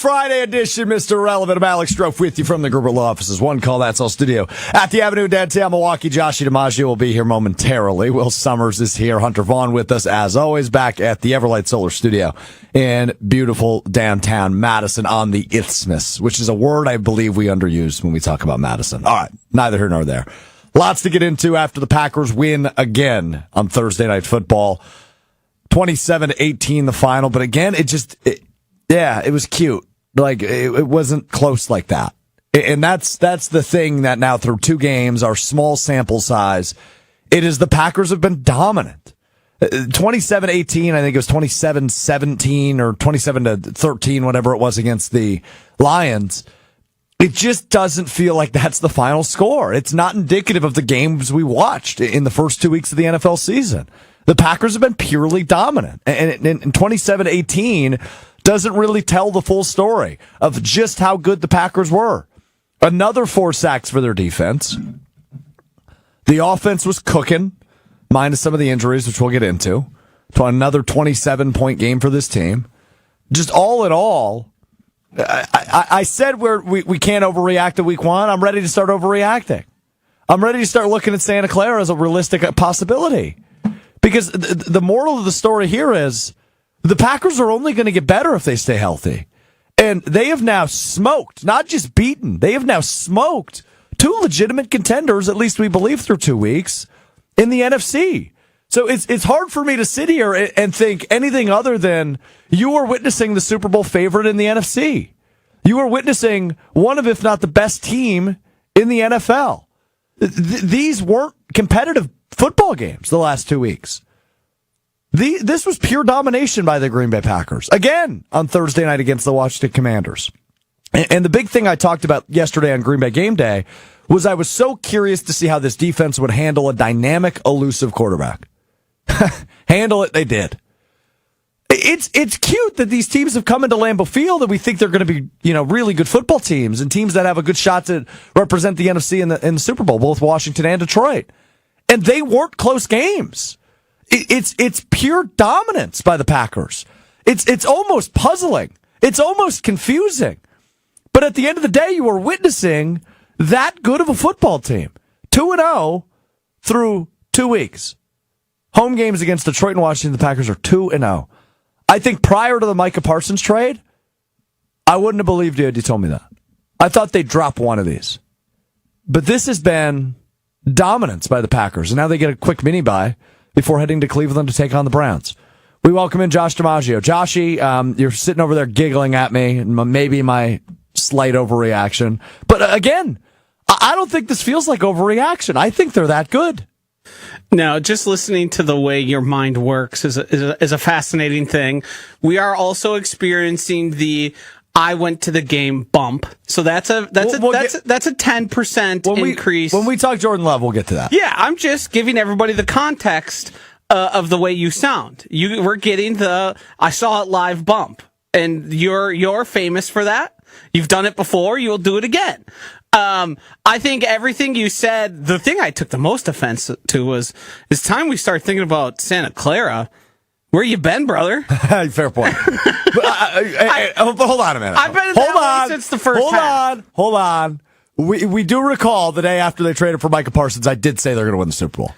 Friday edition, Mr. Relevant. I'm Alex Strouf with you from the Gerber Law Offices. One call, that's all studio. At the Avenue downtown Milwaukee, JOSHY DiMaggio will be here momentarily. Will Sommers is here. Hunter Vaughn with us, as always, back at the Everlight Solar Studio in beautiful downtown Madison on the Isthmus, which is a word I believe we underuse when we talk about Madison. All right, neither here nor there. Lots to get into after the Packers win again on Thursday Night Football. 27-18 the final, but again, it was cute. Like, it wasn't close like that. And that's the thing that now through two games, our small sample size, it is the Packers have been dominant. 27-18, I think it was 27-17 or 27-13, whatever it was against the Lions. It just doesn't feel like that's the final score. It's not indicative of the games we watched in the first 2 weeks of the NFL season. The Packers have been purely dominant. And 27-18 doesn't really tell the full story of just how good the Packers were. Another 4 sacks for their defense. The offense was cooking, minus some of the injuries, which we'll get into. To another 27-point game for this team. Just all in all, I said we can't overreact to week one. I'm ready to start overreacting. I'm ready to start looking at Santa Clara as a realistic possibility. Because the moral of the story here is the Packers are only going to get better if they stay healthy. And they have now smoked, not just beaten, they have now smoked 2 legitimate contenders, at least we believe through 2 weeks, in the NFC. So it's hard for me to sit here and think anything other than you are witnessing the Super Bowl favorite in the NFC. You are witnessing one of, if not the best team in the NFL. These weren't competitive football games the last 2 weeks. This was pure domination by the Green Bay Packers. Again, on Thursday night against the Washington Commanders. And the big thing I talked about yesterday on Green Bay Game Day was I was so curious to see how this defense would handle a dynamic, elusive quarterback. Handle it, they did. It's cute that these teams have come into Lambeau Field and we think they're going to be, really good football teams and teams that have a good shot to represent the NFC in the Super Bowl, both Washington and Detroit. And they weren't close games. It's pure dominance by the Packers. It's almost puzzling. It's almost confusing. But at the end of the day, you are witnessing that good of a football team. 2-0 through 2 weeks. Home games against Detroit and Washington, the Packers are 2-0. I think prior to the Micah Parsons trade, I wouldn't have believed you had you told me that. I thought they'd drop one of these. But this has been dominance by the Packers, and now they get a quick mini-bye before heading to Cleveland to take on the Browns. We welcome in Josh DiMaggio. Joshy, you're sitting over there giggling at me, maybe my slight overreaction. But again, I don't think this feels like overreaction. I think they're that good. No, just listening to the way your mind works is a fascinating thing. We are also experiencing the I went to the game bump. So that's a 10% increase. When we talk Jordan Love, we'll get to that. Yeah, I'm just giving everybody the context of the way you sound. We're getting the I saw it live bump, and you're famous for that. You've done it before. You will do it again. I think everything you said, the thing I took the most offense to was it's time we start thinking about Santa Clara. Where you been, brother? Fair point. But hold on a minute. I've been in that way since the first half. Hold on. We do recall the day after they traded for Micah Parsons, I did say they're going to win the Super Bowl.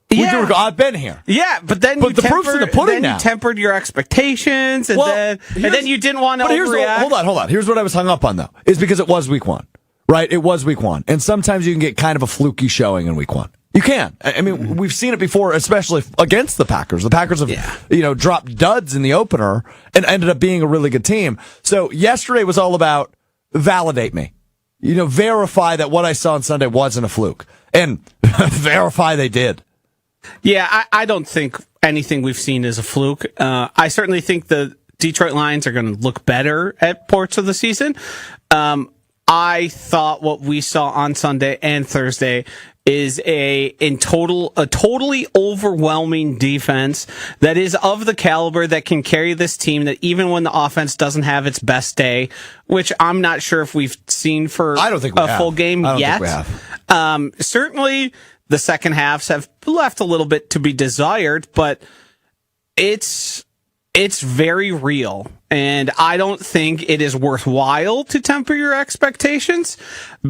Yeah. We do recall. I've been here. Yeah, but then the proof's in the pudding now. You tempered your expectations, and then you didn't want to overreact. Hold on. Here's what I was hung up on, though, is because it was week one. Right? It was week one. And sometimes you can get kind of a fluky showing in week one. You can. I mean, we've seen it before, especially against the Packers. The Packers have, dropped duds in the opener and ended up being a really good team. So yesterday was all about validate me. Verify that what I saw on Sunday wasn't a fluke. And verify they did. Yeah, I don't think anything we've seen is a fluke. I certainly think the Detroit Lions are going to look better at parts of the season. I thought what we saw on Sunday and Thursday is a totally overwhelming defense that is of the caliber that can carry this team, that even when the offense doesn't have its best day, which I'm not sure if we've seen for a full game yet. Certainly the second halves have left a little bit to be desired, but it's very real. And I don't think it is worthwhile to temper your expectations,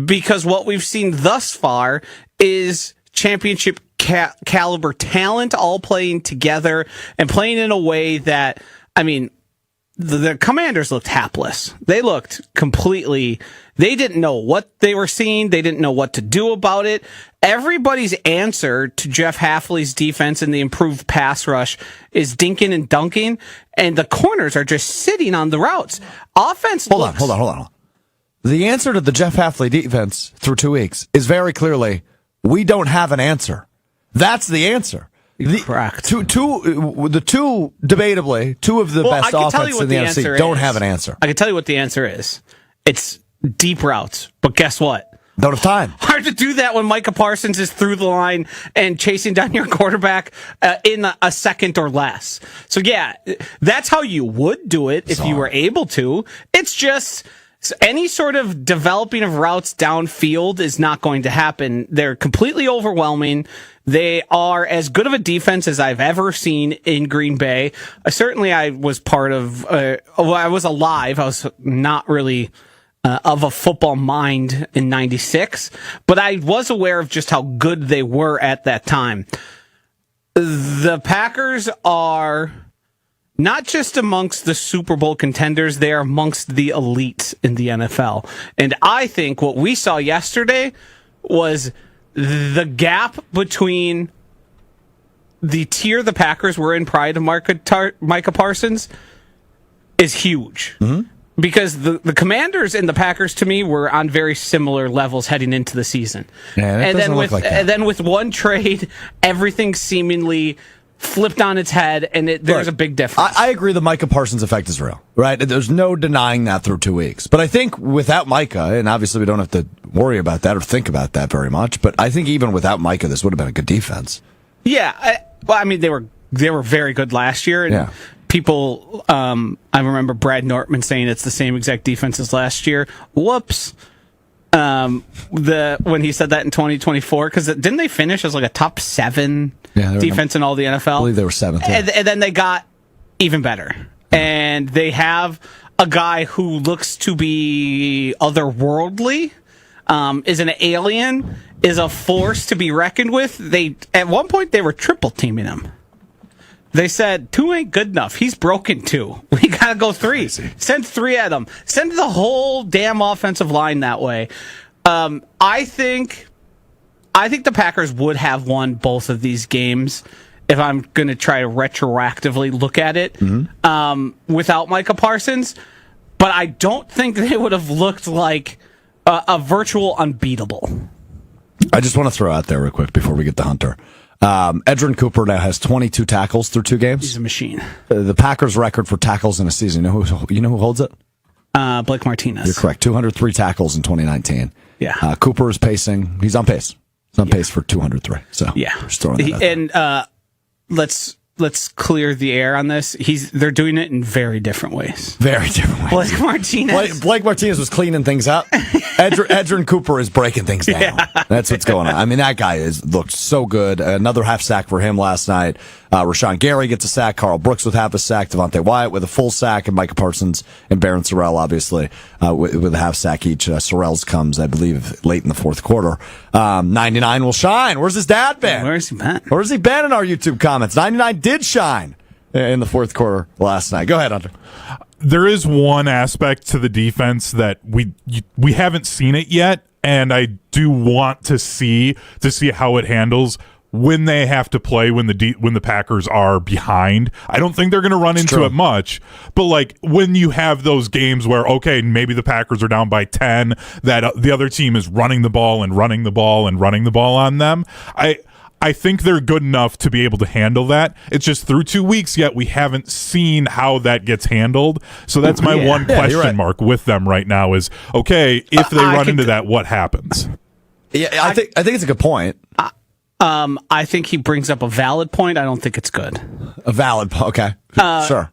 because what we've seen thus far is championship caliber talent all playing together and playing in a way that, I mean, the Commanders looked hapless. They looked completely, they didn't know what they were seeing. They didn't know what to do about it. Everybody's answer to Jeff Hafley's defense and the improved pass rush is dinking and dunking, and the corners are just sitting on the routes. Offense Hold on. The answer to the Jeff Hafley defense through 2 weeks is very clearly, we don't have an answer. That's the answer. Correct. Two of the best offenses in the NFC don't have an answer. I can tell you what the answer is. It's deep routes. But guess what? Don't have time. Hard to do that when Micah Parsons is through the line and chasing down your quarterback in a second or less. So yeah, that's how you would do it if you were able to. It's just any sort of developing of routes downfield is not going to happen. They're completely overwhelming. They are as good of a defense as I've ever seen in Green Bay. Certainly I was part of, I was alive. I was not really of a football mind in 96, but I was aware of just how good they were at that time. The Packers are not just amongst the Super Bowl contenders, they are amongst the elite in the NFL. And I think what we saw yesterday was the gap between the tier the Packers were in prior to Micah Parsons is huge. Mm-hmm. Because the Commanders and the Packers, to me, were on very similar levels heading into the season. Yeah, and then with one trade, everything seemingly flipped on its head, and there's a big difference. I agree the Micah Parsons effect is real, right? There's no denying that through 2 weeks. But I think without Micah, and obviously we don't have to worry about that or think about that very much, but I think even without Micah, this would have been a good defense. Yeah. I mean, they were very good last year, and yeah. People, I remember Brad Nortman saying it's the same exact defense as last year. Whoops. When he said that in 2024, because didn't they finish as like a top 7 defense in all the NFL? I believe they were 7th. Yeah. And then they got even better. And they have a guy who looks to be otherworldly, is an alien, is a force to be reckoned with. At one point they were triple teaming him. They said 2 ain't good enough. He's broken 2. We gotta go 3. Send 3 at him. Send the whole damn offensive line that way. I think the Packers would have won both of these games if I'm going to try to retroactively look at it without Micah Parsons. But I don't think they would have looked like a virtual unbeatable. I just want to throw out there real quick before we get to Hunter. Edgerrin Cooper now has 22 tackles through 2 games. He's a machine. The Packers' record for tackles in a season, you know who holds it? Blake Martinez. You're correct. 203 tackles in 2019. Yeah. Cooper is pacing. He's on pace. He's on pace for 203. So yeah. Just throwing that out there. Let's clear the air on this. They're doing it in very different ways. Very different ways. Blake Martinez. Blake Martinez was cleaning things up. Edgerrin Cooper is breaking things down. Yeah. That's what's going on. I mean, that guy looked so good. Another half sack for him last night. Rashawn Gary gets a sack. Carl Brooks with half a sack. Devontae Wyatt with a full sack. And Micah Parsons and Barron Sorrell, obviously, with a half sack each. Sorrell's comes, I believe, late in the fourth quarter. 99 will shine. Where's his dad been? Where's he been? Where's he been in our YouTube comments? 99 did shine in the fourth quarter last night. Go ahead, Hunter. There is one aspect to the defense that we haven't seen it yet, and I do want to see how it handles when they have to play when the Packers are behind. I don't think they're going to run into it much, but like when you have those games where maybe the Packers are down by 10, that the other team is running the ball and running the ball and running the ball on them. I think they're good enough to be able to handle that. It's just through 2 weeks yet we haven't seen how that gets handled. So that's my one question mark with them right now is, okay, if they run into that, what happens? Yeah, I think it's a good point. I think he brings up a valid point. I don't think it's good. A valid point. Okay. Sure.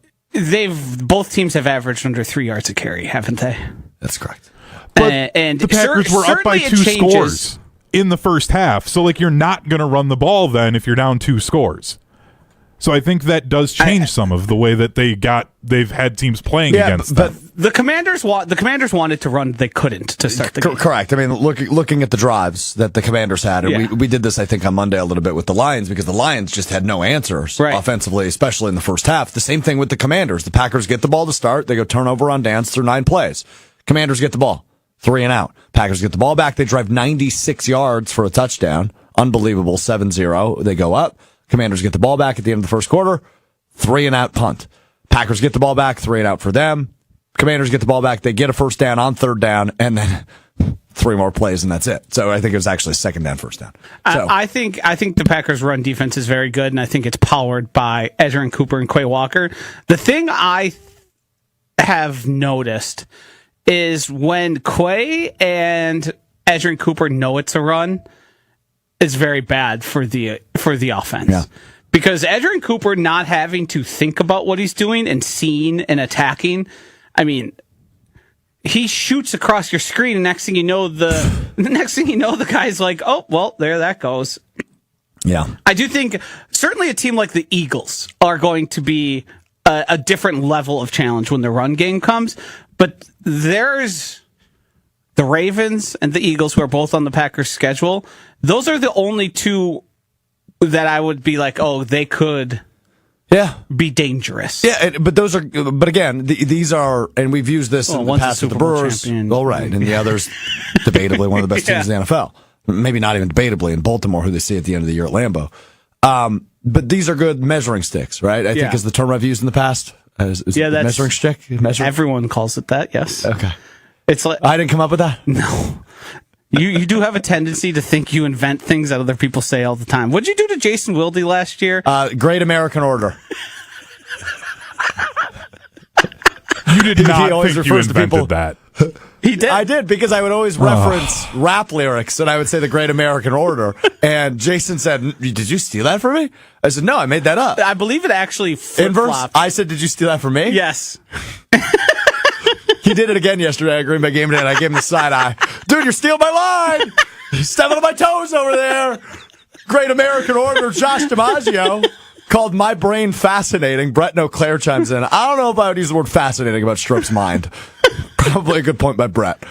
Both teams have averaged under 3 yards a carry, haven't they? That's correct. But and the Packers were up by 2 scores in the first half. So, you're not going to run the ball then if you're down 2 scores. So I think that does change some of the way that they've had teams playing against them. But the Commanders wanted to run, they couldn't to start the game. Correct. I mean, looking at the drives that the Commanders had, and we did this, I think, on Monday a little bit with the Lions, because the Lions just had no answers offensively, especially in the first half. The same thing with the Commanders. The Packers get the ball to start. They go turnover on downs through 9 plays. Commanders get the ball. 3 and out. Packers get the ball back. They drive 96 yards for a touchdown. Unbelievable. 7-0. They go up. Commanders get the ball back at the end of the first quarter. 3 and out punt. Packers get the ball back. 3 and out for them. Commanders get the ball back. They get a first down on 3rd down, and then 3 more plays, and that's it. So I think it was actually 2nd down, 1st down. So, I think the Packers' run defense is very good, and I think it's powered by Edgerrin Cooper and Quay Walker. The thing I have noticed is when Quay and Edgerrin Cooper know it's a run, it's very bad for the offense. Yeah. Because Edgerrin Cooper not having to think about what he's doing and seeing and attacking, I mean, he shoots across your screen, and next thing you know, the guy's like, oh, well, there that goes. Yeah. I do think certainly a team like the Eagles are going to be a different level of challenge when the run game comes, but there's the Ravens and the Eagles, who are both on the Packers schedule. Those are the only 2 that I would be like, oh, they could be dangerous. Yeah, but again, these are, and we've used this in the past with the Brewers. All right, and the others, debatably one of the best teams in the NFL. Maybe not even debatably in Baltimore, who they see at the end of the year at Lambeau. But these are good measuring sticks, right? I think is the term I've used in the past. Is that's measuring stick. Everyone calls it that. Yes. Okay. It's like I didn't come up with that. No. You do have a tendency to think you invent things that other people say all the time. What'd you do to Jason Wilde last year? Great American Order. You did not think you invented that. He did. I did, because I would always reference rap lyrics, and I would say the Great American Order. And Jason said, "Did you steal that from me?" I said, "No, I made that up." I believe it actually Inverse. flip-flopped. I said, "Did you steal that from me?" Yes. He did it again yesterday at Green Bay game day, and I gave him the side eye. Dude, you're stealing my line. You're stepping on my toes over there. Great American Order. Josh DiMaggio called my brain fascinating. Brett O'Clair chimes in. I don't know if I would use the word fascinating about Strouf's mind. Probably a good point by Brett.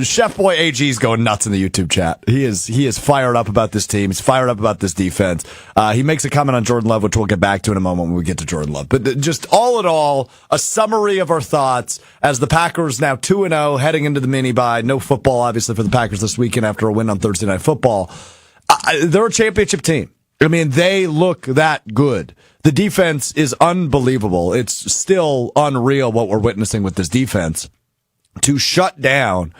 Chef Boy AG's going nuts in the YouTube chat. He is fired up about this team. He's fired up about this defense. He makes a comment on Jordan Love, which we'll get back to in a moment when we get to Jordan Love. But just all in all, a summary of our thoughts as the Packers now 2-0 heading into the mini bye. No football, obviously, for the Packers this weekend after a win on Thursday Night Football. They're a championship team. I mean, they look that good. The defense is unbelievable. It's still unreal what we're witnessing with this defense. To shut down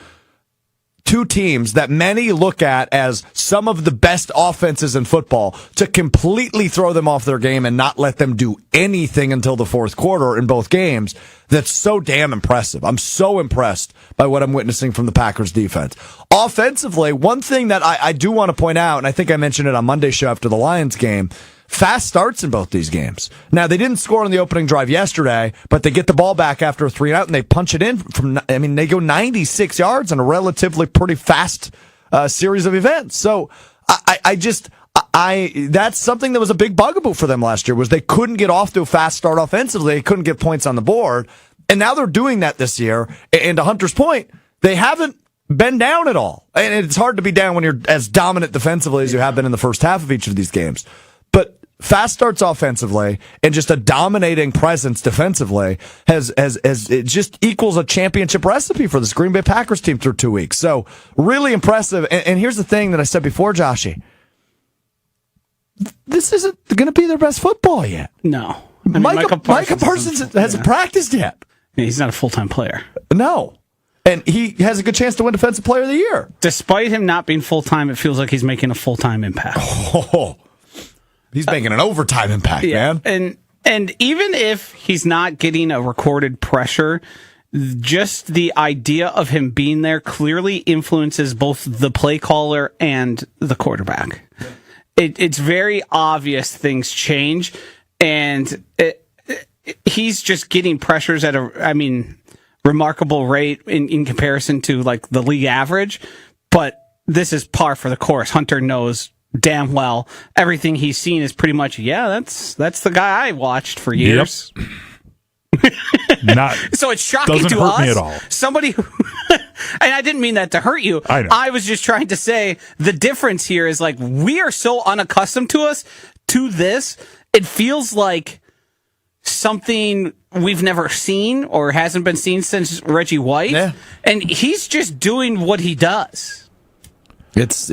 2 teams that many look at as some of the best offenses in football, to completely throw them off their game and not let them do anything until the 4th quarter in both games. That's so damn impressive. I'm so impressed by what I'm witnessing from the Packers defense. Offensively, one thing that I do want to point out, and I think I mentioned it on Monday's show after the Lions game, fast starts in both these games. Now, they didn't score on the opening drive yesterday, but they get the ball back after a 3-and-out, and they punch it in they go 96 yards in a relatively pretty fast series of events. So that's something that was a big bugaboo for them last year, was they couldn't get off to a fast start offensively. They couldn't get points on the board. And now they're doing that this year. And to Hunter's point, they haven't been down at all. And it's hard to be down when you're as dominant defensively as you have been in the first half of each of these games. But fast starts offensively and just a dominating presence defensively has it just equals a championship recipe for this Green Bay Packers team through 2 weeks. So really impressive. And here's the thing that I said before, Joshy. This isn't going to be their best football yet. No. I mean, Micah Parsons hasn't practiced yet. He's not a full-time player. No. And he has a good chance to win Defensive Player of the Year. Despite him not being full-time, it feels like he's making a full-time impact. Oh, he's making an overtime impact, man. And even if he's not getting a recorded pressure, just the idea of him being there clearly influences both the play caller and the quarterback. It's very obvious things change, and he's just getting pressures at a remarkable rate in comparison to like the league average. But this is par for the course. Hunter knows damn well everything he's seen is pretty much, that's the guy I watched for years. Yep. Not so it's shocking doesn't to hurt us. Me at all. Somebody who, and I didn't mean that to hurt you. I know. I was just trying to say the difference here is like we are so unaccustomed to this. It feels like something we've never seen or hasn't been seen since Reggie White. Yeah. And he's just doing what he does. It's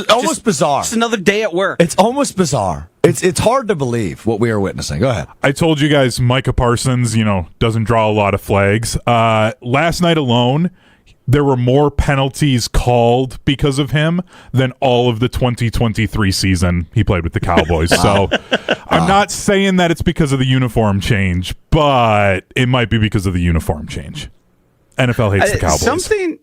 almost bizarre. It's another day at work. It's almost bizarre. It's hard to believe what we are witnessing. Go ahead. I told you guys Micah Parsons, doesn't draw a lot of flags. Last night alone, there were more penalties called because of him than all of the 2023 season he played with the Cowboys. So I'm not saying that it's because of the uniform change, but it might be because of the uniform change. NFL hates the Cowboys.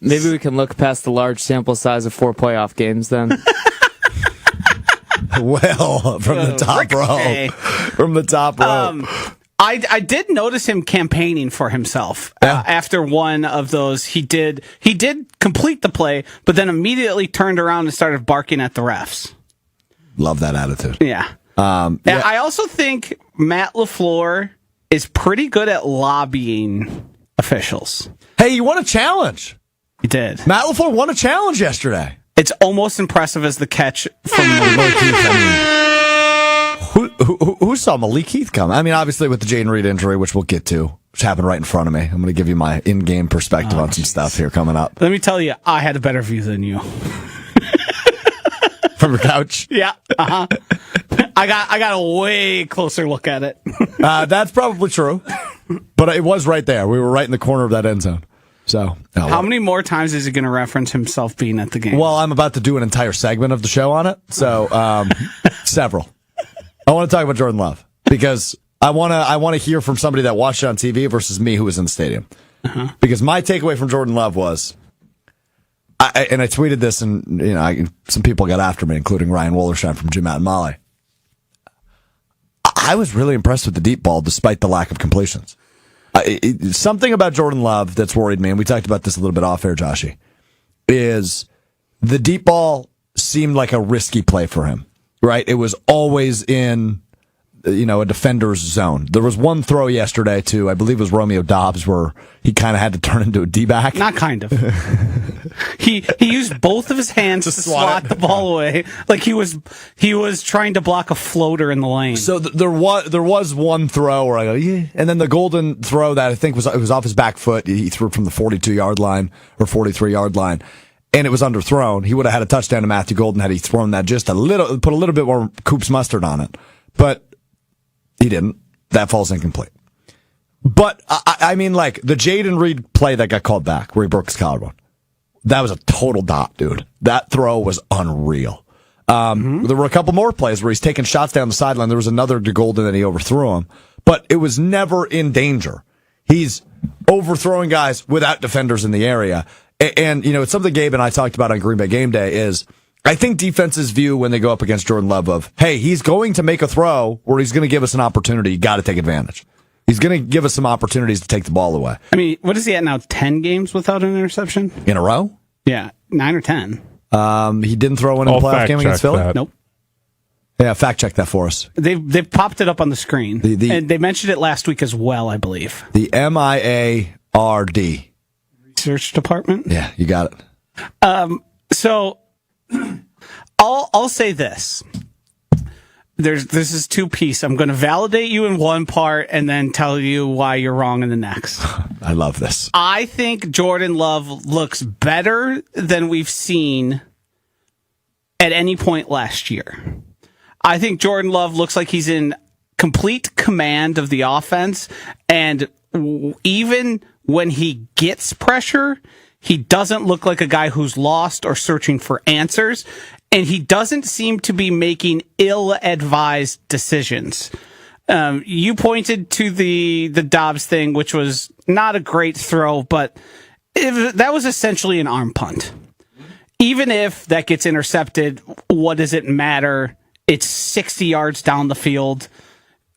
Maybe we can look past the large sample size of 4 playoff games then. Well, from the top row. From the top row. I did notice him campaigning for himself after one of those. He did complete the play, but then immediately turned around and started barking at the refs. Love that attitude. Yeah. I also think Matt LaFleur is pretty good at lobbying officials. Hey, you won a challenge. He did. Matt LaFleur won a challenge yesterday. It's almost impressive as the catch from Malik Heath. Who saw Malik Heath come? I mean, obviously with the Jayden Reed injury, which we'll get to, which happened right in front of me. I'm going to give you my in-game perspective on some stuff here coming up. Let me tell you, I had a better view than you. From your couch? Yeah. Uh-huh. I got a way closer look at it. That's probably true. But it was right there. We were right in the corner of that end zone. So, how many more times is he going to reference himself being at the game? Well, I'm about to do an entire segment of the show on it. So, several. I want to talk about Jordan Love because I want to hear from somebody that watched it on TV versus me who was in the stadium. Uh-huh. Because my takeaway from Jordan Love was, I tweeted this, and some people got after me, including Ryan Wollersheim from Jim Matt and Molly. I was really impressed with the deep ball despite the lack of completions. Something about Jordan Love that's worried me, and we talked about this a little bit off air, Joshy, is the deep ball seemed like a risky play for him, right? It was always in, a defender's zone. There was one throw yesterday to, I believe it was Romeo Doubs, where he kind of had to turn into a D-back. Not kind of. He used both of his hands to swat the ball away, like he was trying to block a floater in the lane. So there was one throw where I go, yeah, and then the golden throw that I think was off his back foot. He threw it from the 42-yard line or 43-yard line, and it was underthrown. He would have had a touchdown to Matthew Golden had he thrown that just put a little bit more Coop's mustard on it, but he didn't. That falls incomplete. But I mean, like the Jayden Reed play that got called back where he broke his collarbone. That was a total dot, dude. That throw was unreal. There were a couple more plays where he's taking shots down the sideline. There was another to Golden that he overthrew him, but it was never in danger. He's overthrowing guys without defenders in the area. And it's something Gabe and I talked about on Green Bay Game Day is I think defenses view when they go up against Jordan Love of, hey, he's going to make a throw or he's going to give us an opportunity. You got to take advantage. He's going to give us some opportunities to take the ball away. I mean, what is he at now? 10 games without an interception? In a row? Yeah, 9 or 10. He didn't throw one in the playoff game against Philly? That. Nope. Yeah, fact check that for us. They've popped it up on the screen. And they mentioned it last week as well, I believe. The MIARD. Research department? Yeah, you got it. So I'll say this. This is two-piece. I'm going to validate you in one part and then tell you why you're wrong in the next. I love this. I think Jordan Love looks better than we've seen at any point last year. I think Jordan Love looks like he's in complete command of the offense, and even when he gets pressure, he doesn't look like a guy who's lost or searching for answers, and he doesn't seem to be making ill-advised decisions. You pointed to the Dobbs thing, which was not a great throw, but that was essentially an arm punt. Even if that gets intercepted, what does it matter? It's 60 yards down the field.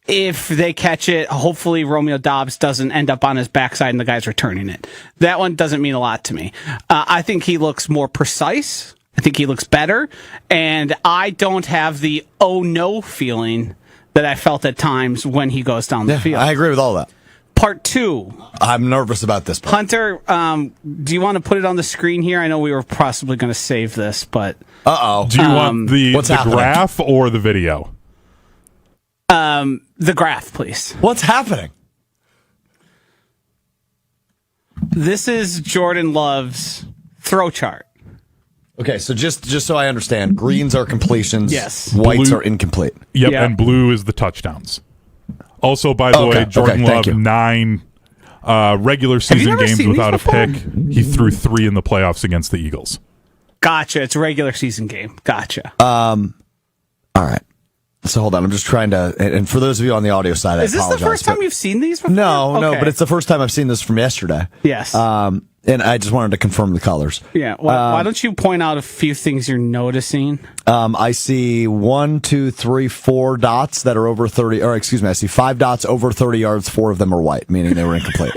If they catch it, hopefully Romeo Doubs doesn't end up on his backside and the guy's returning it. That one doesn't mean a lot to me. I think he looks more precise I think he looks better, and I don't have the oh no feeling that I felt at times when he goes down the field. I agree with all that. Part 2. I'm nervous about this part. Hunter, do you want to put it on the screen here? I know we were possibly going to save this, but... Uh-oh. Do you want the graph or the video? The graph, please. What's happening? This is Jordan Love's throw chart. Okay, so just so I understand, greens are completions. Yes. Whites Blue- are incomplete. Yep, Yeah. and blue is the touchdowns. Also, by the way, Jordan thank Love, you. 9 regular season never games seen without a these before? pick. He threw 3 in the playoffs against the Eagles. Gotcha. It's a regular season game. Gotcha. All right. So hold on, I'm just trying to, and for those of you on the audio side, Is I this apologize. the first time but- you've seen these before? No, Okay. but it's the first time I've seen this from yesterday. Yes. And I just wanted to confirm the colors. Yeah. Well, why don't you point out a few things you're noticing? I see 1, 2, 3, 4 dots that are over 30, or excuse me, I see 5 dots over 30 yards. 4 of them are white, meaning they were incomplete.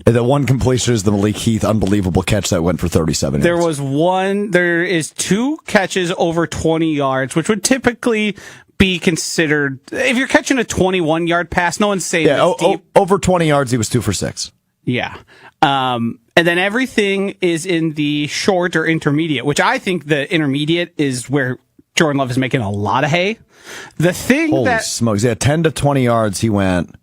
The one completion is the Malik Heath unbelievable catch that went for 37 yards. There is 2 catches over 20 yards, which would typically be considered, if you're catching a 21-yard pass, no one's saying it's deep. Over 20 yards, he was 2 for 6. Yeah. And then everything is in the short or intermediate, which I think the intermediate is where Jordan Love is making a lot of hay. The thing Holy smokes. Yeah, 10 to 20 yards, he went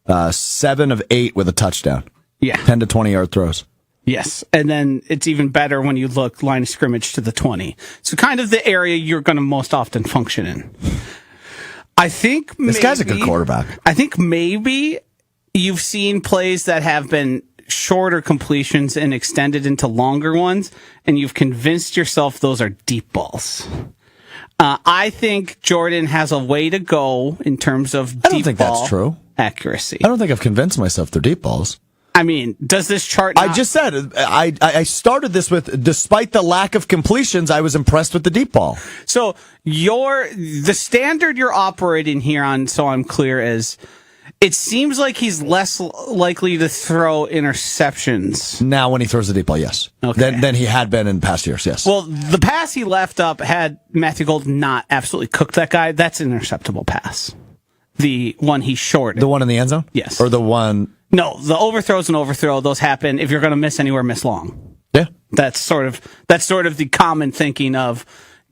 7 of 8 with a touchdown. Yeah. 10 to 20-yard throws. Yes. And then it's even better when you look line of scrimmage to the 20. So kind of the area you're going to most often function in. I think This guy's a good quarterback. I think maybe you've seen plays that have been shorter completions and extended into longer ones, and you've convinced yourself those are deep balls. I think Jordan has a way to go in terms of deep I don't think ball that's true. accuracy. I don't think I've convinced myself they're deep balls. I mean, does this chart I just said, I started this with, despite the lack of completions, I was impressed with the deep ball. So the standard you're operating here on, so I'm clear, is it seems like he's less likely to throw interceptions. Now, when he throws the deep ball, yes. Okay. Than he had been in past years, yes. Well, the pass he left up had Matthew Golden not absolutely cooked that guy. That's an interceptable pass. The one he shorted. The one in the end zone? Yes. Or the one... No, the overthrow's an overthrow. Those happen. If you're going to miss anywhere, miss long. Yeah. That's sort of the common thinking of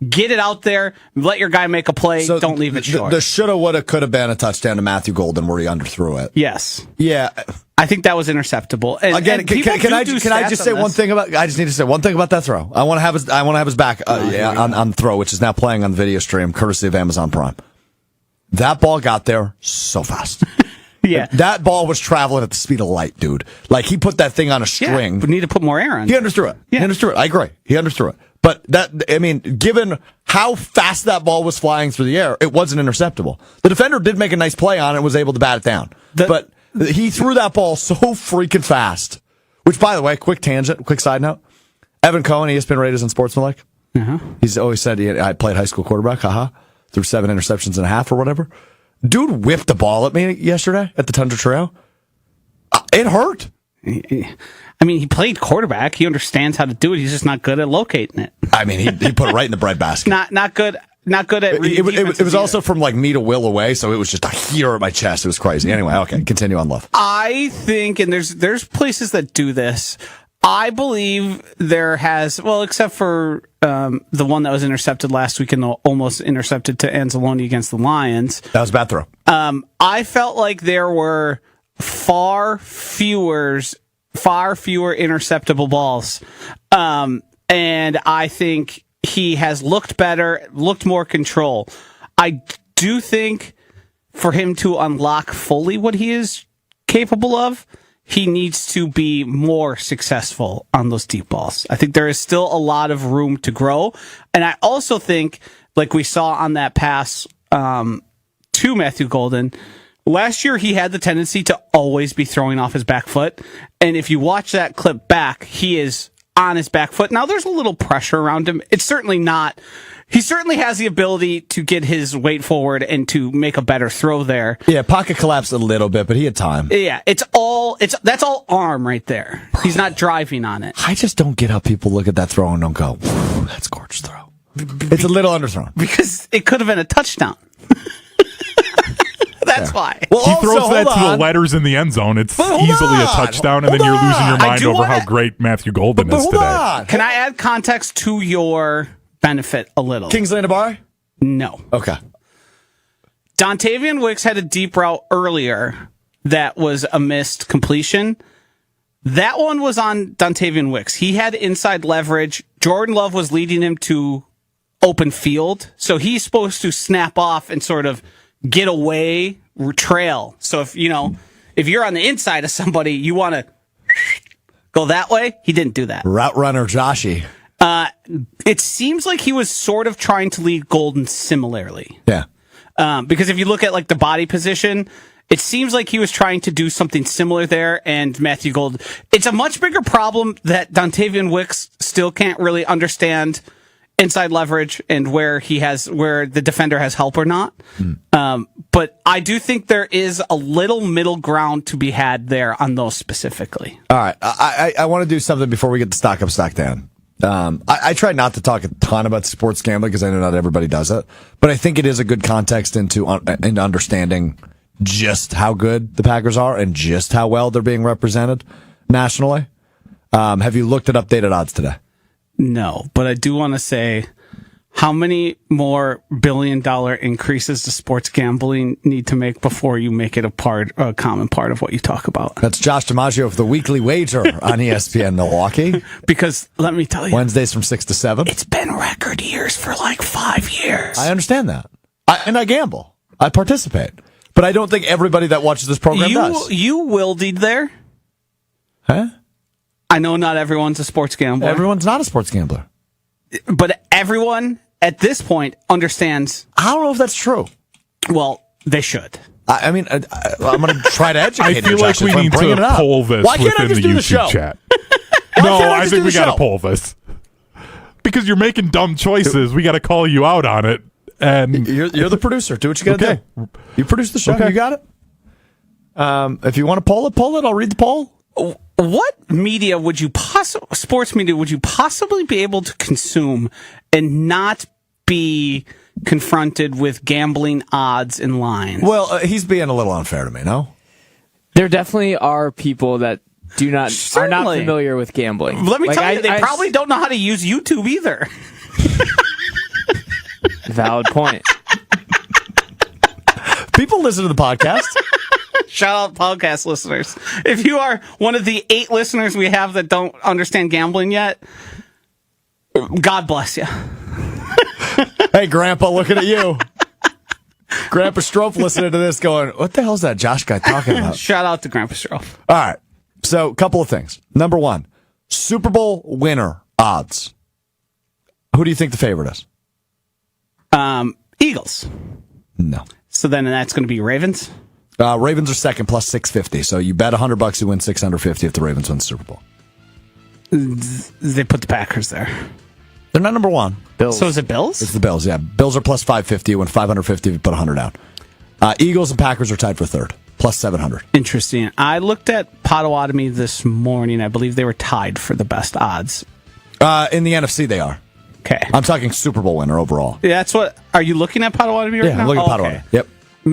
get it out there, let your guy make a play, don't leave it short. The shoulda, woulda, coulda been a touchdown to Matthew Golden where he underthrew it. Yes. Yeah. I think that was interceptable. And, Again, and can I just say one thing about? I just need to say one thing about that throw. I want to have his back on the throw, which is now playing on the video stream, courtesy of Amazon Prime. That ball got there so fast. Yeah. That ball was traveling at the speed of light, dude. Like, he put that thing on a string. Yeah, we need to put more air on. He underthrew it. Yeah. He underthrew it. I agree. He underthrew it. But given how fast that ball was flying through the air, it wasn't interceptable. The defender did make a nice play on it and was able to bat it down. But he threw that ball so freaking fast. Which, by the way, quick tangent, quick side note. Evan Cohen, ESPN Raiders and Sportsmanlike. He's always said I played high school quarterback, threw 7 interceptions and a half or whatever. Dude whipped the ball at me yesterday at the Tundra Trail. It hurt. I mean, he played quarterback. He understands how to do it. He's just not good at locating it. I mean, he put it right in the breadbasket. Not good at reading It was also from like me to Will away, so it was just a here at my chest. It was crazy. Anyway, okay, continue on Love. I think, and there's places that do this. I believe there has, well, except for the one that was intercepted last week and almost intercepted to Anzalone against the Lions. That was a bad throw. I felt like there were far fewer interceptable balls. And I think he has looked better, looked more control. I do think for him to unlock fully what he is capable of, he needs to be more successful on those deep balls. I think there is still a lot of room to grow. And I also think, like we saw on that pass to Matthew Golden, last year he had the tendency to always be throwing off his back foot. And if you watch that clip back, he is on his back foot. Now, there's a little pressure around him. It's certainly not. He certainly has the ability to get his weight forward and to make a better throw there. Yeah, pocket collapsed a little bit, but he had time. Yeah, that's all arm right there. He's not driving on it. I just don't get how people look at that throw and don't go, that's a gorgeous throw. It's a little underthrown. Because it could have been a touchdown. That's why. Well, he throws that to the letters in the end zone. It's easily a touchdown, and then you're losing your mind over how great Matthew Golden is today. Can I add context to your benefit a little? Kingsley Nabar? No. Okay. Dontavian Wicks had a deep route earlier that was a missed completion. That one was on Dontavian Wicks. He had inside leverage. Jordan Love was leading him to open field, so he's supposed to snap off and sort of get away, trail. So if you're on the inside of somebody, you want to go that way. He didn't do that. Route runner JOSHY. It seems like he was sort of trying to lead Golden similarly. Yeah. Because if you look at like the body position, it seems like he was trying to do something similar there. And Matthew Golden, it's a much bigger problem that Dontavian Wicks still can't really understand inside leverage and where the defender has help or not. But I do think there is a little middle ground to be had there on those specifically. All right. I want to do something before we get to stock up, stock down. I try not to talk a ton about sports gambling because I know not everybody does it, but I think it is a good context into understanding just how good the Packers are and just how well they're being represented nationally. Have you looked at updated odds today? No, but I do want to say, how many more billion-dollar increases does sports gambling need to make before you make it a common part of what you talk about? That's Josh DiMaggio of the Weekly Wager on ESPN Milwaukee. Because let me tell you, Wednesdays from 6 to 7. It's been record years for like 5 years. I understand that. I gamble. I participate. But I don't think everybody that watches this program does. You wildied there? Huh? I know not everyone's a sports gambler. Everyone's not a sports gambler. But everyone at this point understands. I don't know if that's true. Well, they should. I'm going to try to educate I feel like we need to poll this within the YouTube chat. No, I think we got to poll this. Because you're making dumb choices. We got to call you out on it. And you're the producer. Do what you got to do. You produce the show. Okay. You got it. If you want to poll it. I'll read the poll. What media would you sports media would you possibly be able to consume and not be confronted with gambling odds and lines? Well, he's being a little unfair to me, no? There definitely are people that are not familiar with gambling. Let me tell you, they probably don't know how to use YouTube either. Valid point. People listen to the podcast. Shout out podcast listeners. If you are one of the 8 listeners we have that don't understand gambling yet, God bless you. Hey, Grandpa, looking at you. Grandpa Strouf listening to this going, what the hell is that Josh guy talking about? Shout out to Grandpa Strouf. All right. So, a couple of things. Number 1, Super Bowl winner odds. Who do you think the favorite is? Eagles. No. So then that's going to be Ravens? Ravens are second plus 650. So you bet $100, you win 650 if the Ravens win the Super Bowl. They put the Packers there. They're not number 1. Bills. So is it Bills? It's the Bills, yeah. Bills are plus 550. You win 550 if you put 100 down. Eagles and Packers are tied for third, plus 700. Interesting. I looked at Potawatomi this morning. I believe they were tied for the best odds. In the NFC, they are. Okay. I'm talking Super Bowl winner overall. Yeah, that's what. Are you looking at Potawatomi right now? Yeah, look at Potawatomi. Okay. Yep.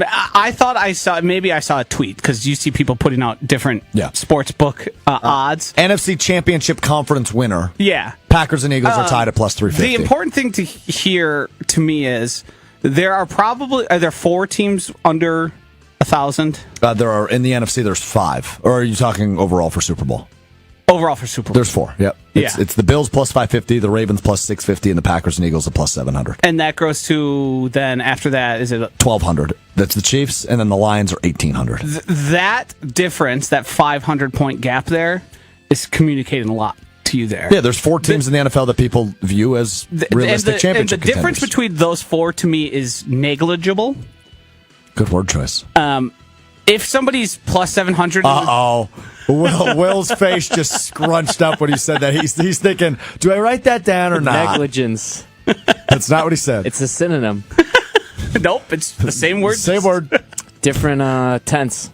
I thought I saw a tweet because you see people putting out different sports book odds. NFC Championship Conference winner. Yeah. Packers and Eagles are tied at plus 350. The important thing to hear to me is are there 4 teams under 1,000? There are in the NFC. There's 5. Or are you talking overall for Super Bowl? Overall for Super Bowl. There's 4. Yep. It's the Bills plus 550, the Ravens plus 650, and the Packers and Eagles at plus 700. And that goes to then after that is it 1,200? That's the Chiefs, and then the Lions are 1,800. That difference, that 500-point gap there, is communicating a lot to you there. Yeah, there's 4 teams in the NFL that people view as realistic championship And the difference between those 4 to me is negligible. Good word choice. If somebody's plus 700, Will's face just scrunched up when he said that. He's thinking, do I write that down or not? Negligence. That's not what he said. It's a synonym. Nope, it's the same word. Same word. Different tense.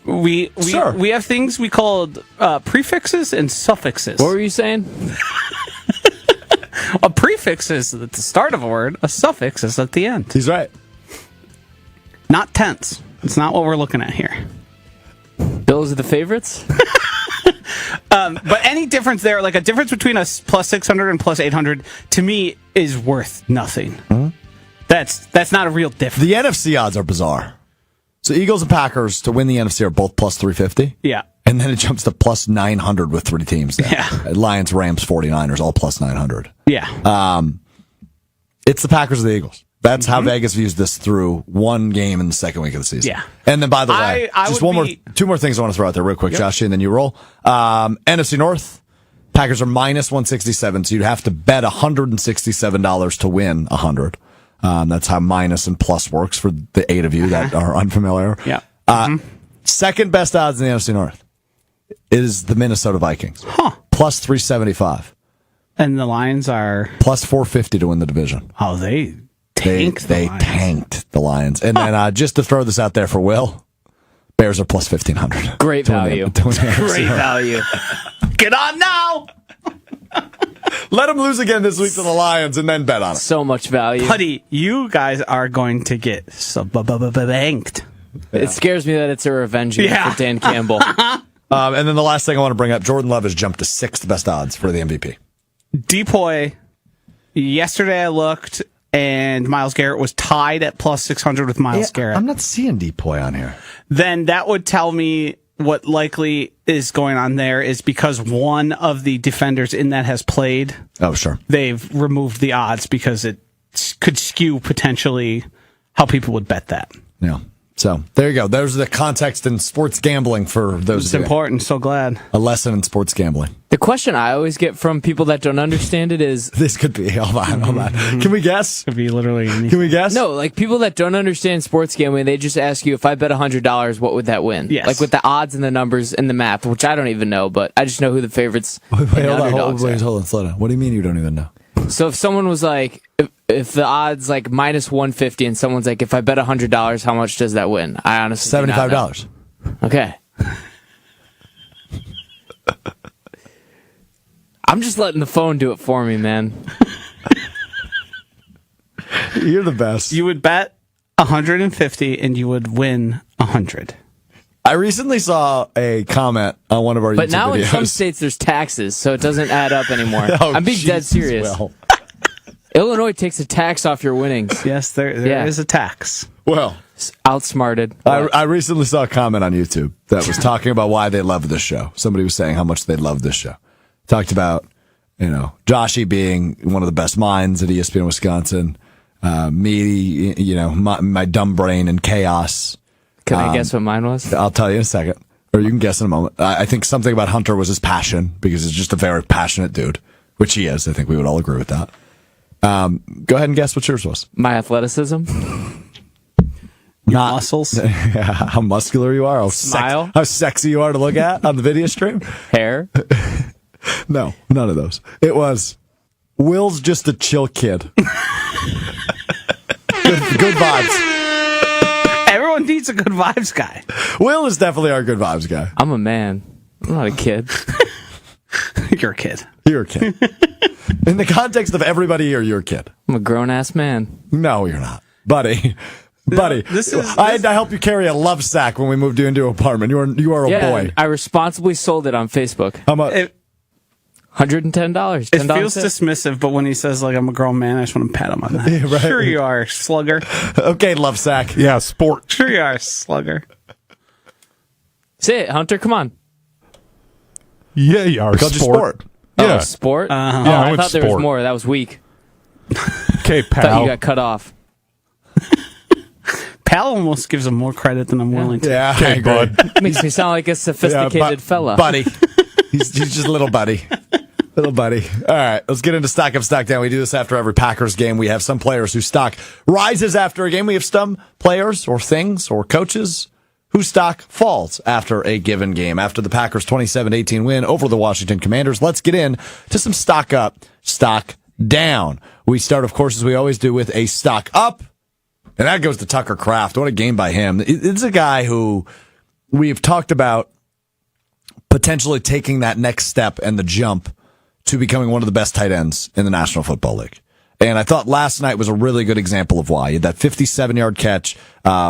We have things we called prefixes and suffixes. What were you saying? A prefix is at the start of a word. A suffix is at the end. He's right. Not tense. It's not what we're looking at here. Bills are the favorites? But any difference there, like a difference between a plus 600 and plus 800, to me is worth nothing. Mm-hmm. That's not a real difference. The NFC odds are bizarre. So Eagles and Packers to win the NFC are both plus 350. Yeah. And then it jumps to plus 900 with 3 teams there. Yeah. Lions, Rams, 49ers, all plus 900. Yeah. It's the Packers or the Eagles. That's how Vegas views this through one game in the second week of the season. Yeah. And then, by the way, just two more things I want to throw out there real quick, Josh, and then you roll. NFC North, Packers are minus 167, so you'd have to bet $167 to win 100. That's how minus and plus works for the 8 of you that are unfamiliar. Yeah. Second best odds in the NFC North is the Minnesota Vikings. Plus 375. And the Lions are plus 450 to win the division. Oh, they tanked the Lions. And then just to throw this out there for Will, Bears are plus 1,500. Great value. Great value. Get on now. Let them lose again this week to the Lions and then bet on it. So much value. Buddy, you guys are going to get banked. It scares me that it's a revenge game for Dan Campbell. And then the last thing I want to bring up, Jordan Love has jumped to 6th best odds for the MVP. Depoy, yesterday I looked, and Myles Garrett was tied at plus 600 with Myles Garrett. I'm not seeing Depoy on here. Then that would tell me what likely is going on there is because one of the defenders in that has played. Oh, sure. They've removed the odds because it could skew potentially how people would bet that. Yeah. So there you go. There's the context in sports gambling for those. It's important. So glad. A lesson in sports gambling. The question I always get from people that don't understand it is... This could be... Hold on. Can we guess? Could be literally anything. Can we guess? No, like people that don't understand sports gambling, they just ask you, if I bet $100, what would that win? Yes. Like with the odds and the numbers and the math, which I don't even know, but I just know who the favorites Wait, and underdogs are. hold on, slow down. What do you mean you don't even know? So if someone was like, if the odds like minus 150 and someone's like, if I bet $100, how much does that win? I honestly do not know. $75. Okay. I'm just letting the phone do it for me, man. You're the best. You would bet 150 and you would win 100. I recently saw a comment on one of our YouTube videos. But now in some states there's taxes, so it doesn't add up anymore. Oh, I'm being dead serious. Will. Illinois takes a tax off your winnings. Yes, there is a tax. Well, outsmarted. I recently saw a comment on YouTube that was talking about why they love this show. Somebody was saying how much they love this show. Talked about, JOSHY being one of the best minds at ESPN Wisconsin. Me, my dumb brain and chaos. Can I guess what mine was? I'll tell you in a second. Or you can guess in a moment. I think something about Hunter was his passion, because he's just a very passionate dude, which he is. I think we would all agree with that. Go ahead and guess what yours was. My athleticism. Not muscles. How muscular you are. How sexy you are to look at on the video stream. Hair. No, none of those. It was, Will's just a chill kid. Good vibes. Everyone needs a good vibes guy. Will is definitely our good vibes guy. I'm a man. I'm not a kid. You're a kid. You're a kid. In the context of everybody here, you're a kid. I'm a grown-ass man. No, you're not. Buddy, I had to help you carry a love sack when we moved you into an apartment. You are a boy. I responsibly sold it on Facebook. How much? $110. It feels dismissive, but when he says, like, I'm a grown man, I just want to pat him on that. Yeah, right. Sure you are, slugger. Okay, love sack. Yeah, sport. Sure you are, slugger. Say it, Hunter. Come on. Yeah, you are. Sport. Yeah. Oh, sport? Uh-huh. Yeah, I thought there was more. That was weak. Okay, Thought pal. you got cut off. Pal almost gives him more credit than I'm willing to. Yeah, Okay, bud. Makes me sound like a sophisticated fella. Buddy. He's just a little buddy. Little buddy. All right, let's get into stock up, stock down. We do this after every Packers game. We have some players whose stock rises after a game. We have some players or things or coaches whose stock falls after a given game. After the Packers' 27-18 win over the Washington Commanders, let's get in to some stock up, stock down. We start, of course, as we always do, with a stock up, and that goes to Tucker Kraft. What a game by him. It's a guy who we've talked about potentially taking that next step and the jump to becoming one of the best tight ends in the National Football League. And I thought last night was a really good example of why. He had that 57-yard catch,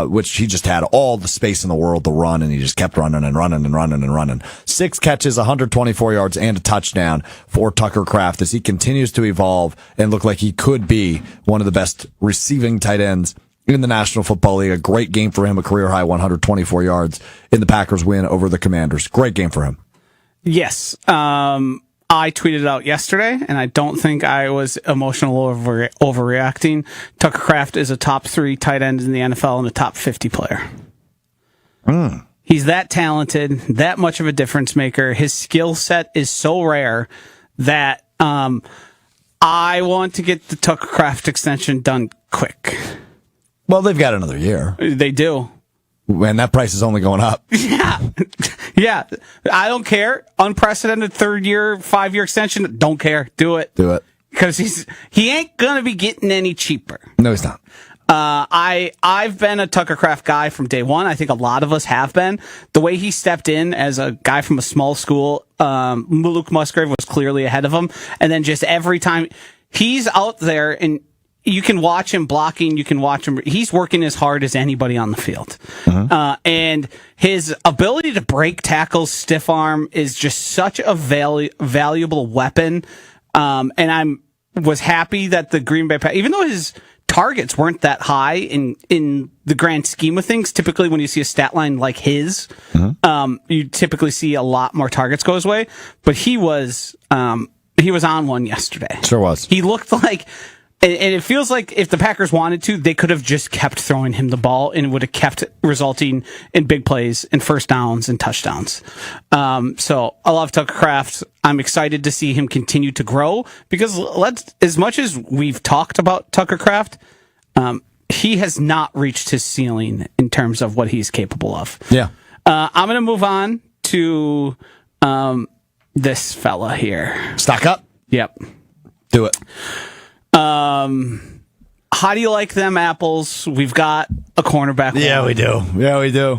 which he just had all the space in the world to run, and he just kept running and running and running and running. 6 catches, 124 yards, and a touchdown for Tucker Kraft as he continues to evolve and look like he could be one of the best receiving tight ends in the National Football League. A great game for him, a career-high 124 yards in the Packers win over the Commanders. Great game for him. Yes. I tweeted out yesterday, and I don't think I was emotional overreacting. Tucker Kraft is a top 3 tight end in the NFL and a top 50 player. He's that talented, that much of a difference maker. His skill set is so rare that I want to get the Tucker Kraft extension done quick. Well, they've got another year. They do. And that price is only going up. Yeah. I don't care. Unprecedented 3rd-year, 5-year extension. Don't care. Do it. Because he ain't gonna be getting any cheaper. No, he's not. I've been a Tucker Kraft guy from day one. I think a lot of us have been. The way he stepped in as a guy from a small school, Luke Musgrave was clearly ahead of him. And then just every time he's out there and you can watch him blocking. You can watch him. He's working as hard as anybody on the field. And his ability to break tackles, stiff arm is just such a valuable weapon. And was happy that the Green Bay Packers, even though his targets weren't that high in the grand scheme of things, typically when you see a stat line like his, you typically see a lot more targets go his way. But he was on one yesterday. Sure was. He looked like. And it feels like if the Packers wanted to, they could have just kept throwing him the ball and it would have kept resulting in big plays and first downs and touchdowns. So I love Tucker Kraft. I'm excited to see him continue to grow because as much as we've talked about Tucker Kraft, he has not reached his ceiling in terms of what he's capable of. Yeah. I'm going to move on to this fella here. Stock up? Yep. Do it. How do you like them apples? We've got a cornerback. Yeah, we do.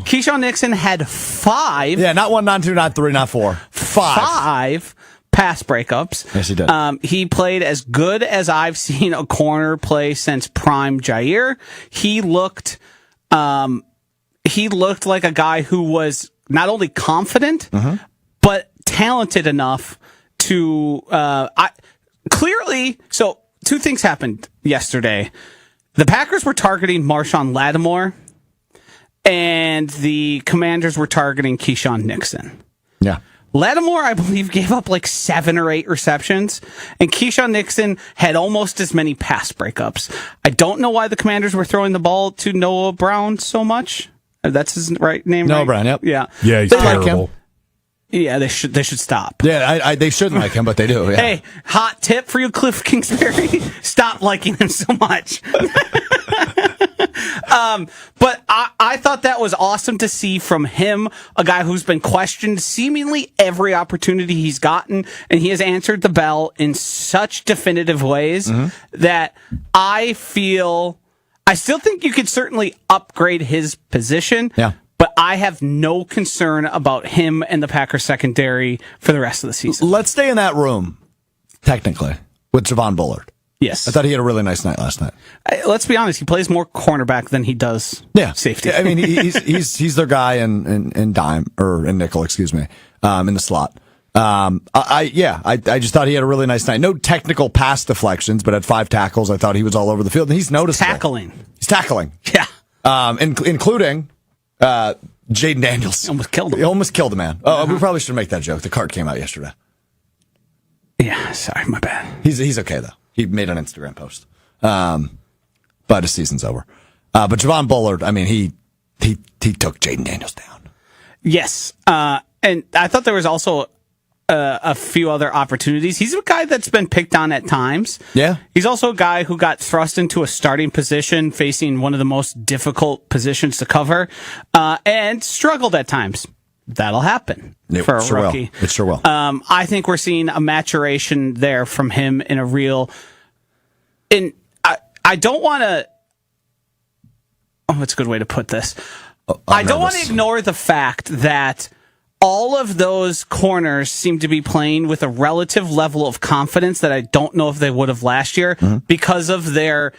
Keyshawn Nixon had 5. Yeah, not 1, not 2, not 3, not 4. 5 pass breakups. Yes, he did. He played as good as I've seen a corner play since prime Jair. He looked like a guy who was not only confident, but talented enough to, clearly, so 2 things happened yesterday. The Packers were targeting Marshawn Lattimore, and the Commanders were targeting Keyshawn Nixon. Yeah. Lattimore, I believe, gave up like 7 or 8 receptions, and Keyshawn Nixon had almost as many pass breakups. I don't know why the Commanders were throwing the ball to Noah Brown so much. That's his right name, Noah right? Brown, yep. Yeah. Yeah, he's They like terrible. him. Yeah, they should stop. Yeah, they shouldn't like him, but they do. Yeah. Hey, hot tip for you, Cliff Kingsbury. Stop liking him so much. But I thought that was awesome to see from him, a guy who's been questioned seemingly every opportunity he's gotten, and he has answered the bell in such definitive ways that I still think you could certainly upgrade his position. Yeah. But I have no concern about him and the Packers secondary for the rest of the season. Let's stay in that room, technically, with Javon Bullard. Yes. I thought he had a really nice night last night. Let's be honest, he plays more cornerback than he does safety. Yeah, I mean, he's their guy in dime, or in nickel, excuse me, in the slot. I just thought he had a really nice night. No technical pass deflections, but had 5 tackles. I thought he was all over the field, and he's noticeable. He's tackling. Yeah. Including Jayden Daniels. Almost killed him. He almost killed the man. Oh, we probably should make that joke. The card came out yesterday. Yeah, sorry, my bad. He's okay, though. He made an Instagram post. But his season's over. But Javon Bullard, I mean, he took Jayden Daniels down. Yes. And I thought there was also a few other opportunities. He's a guy that's been picked on at times. Yeah. He's also a guy who got thrust into a starting position, facing one of the most difficult positions to cover, and struggled at times. That'll happen for a rookie. It sure will. I think we're seeing a maturation there from him in a real. I don't want to. Oh, what's a good way to put this? I don't want to ignore the fact that all of those corners seem to be playing with a relative level of confidence that I don't know if they would have last year because of their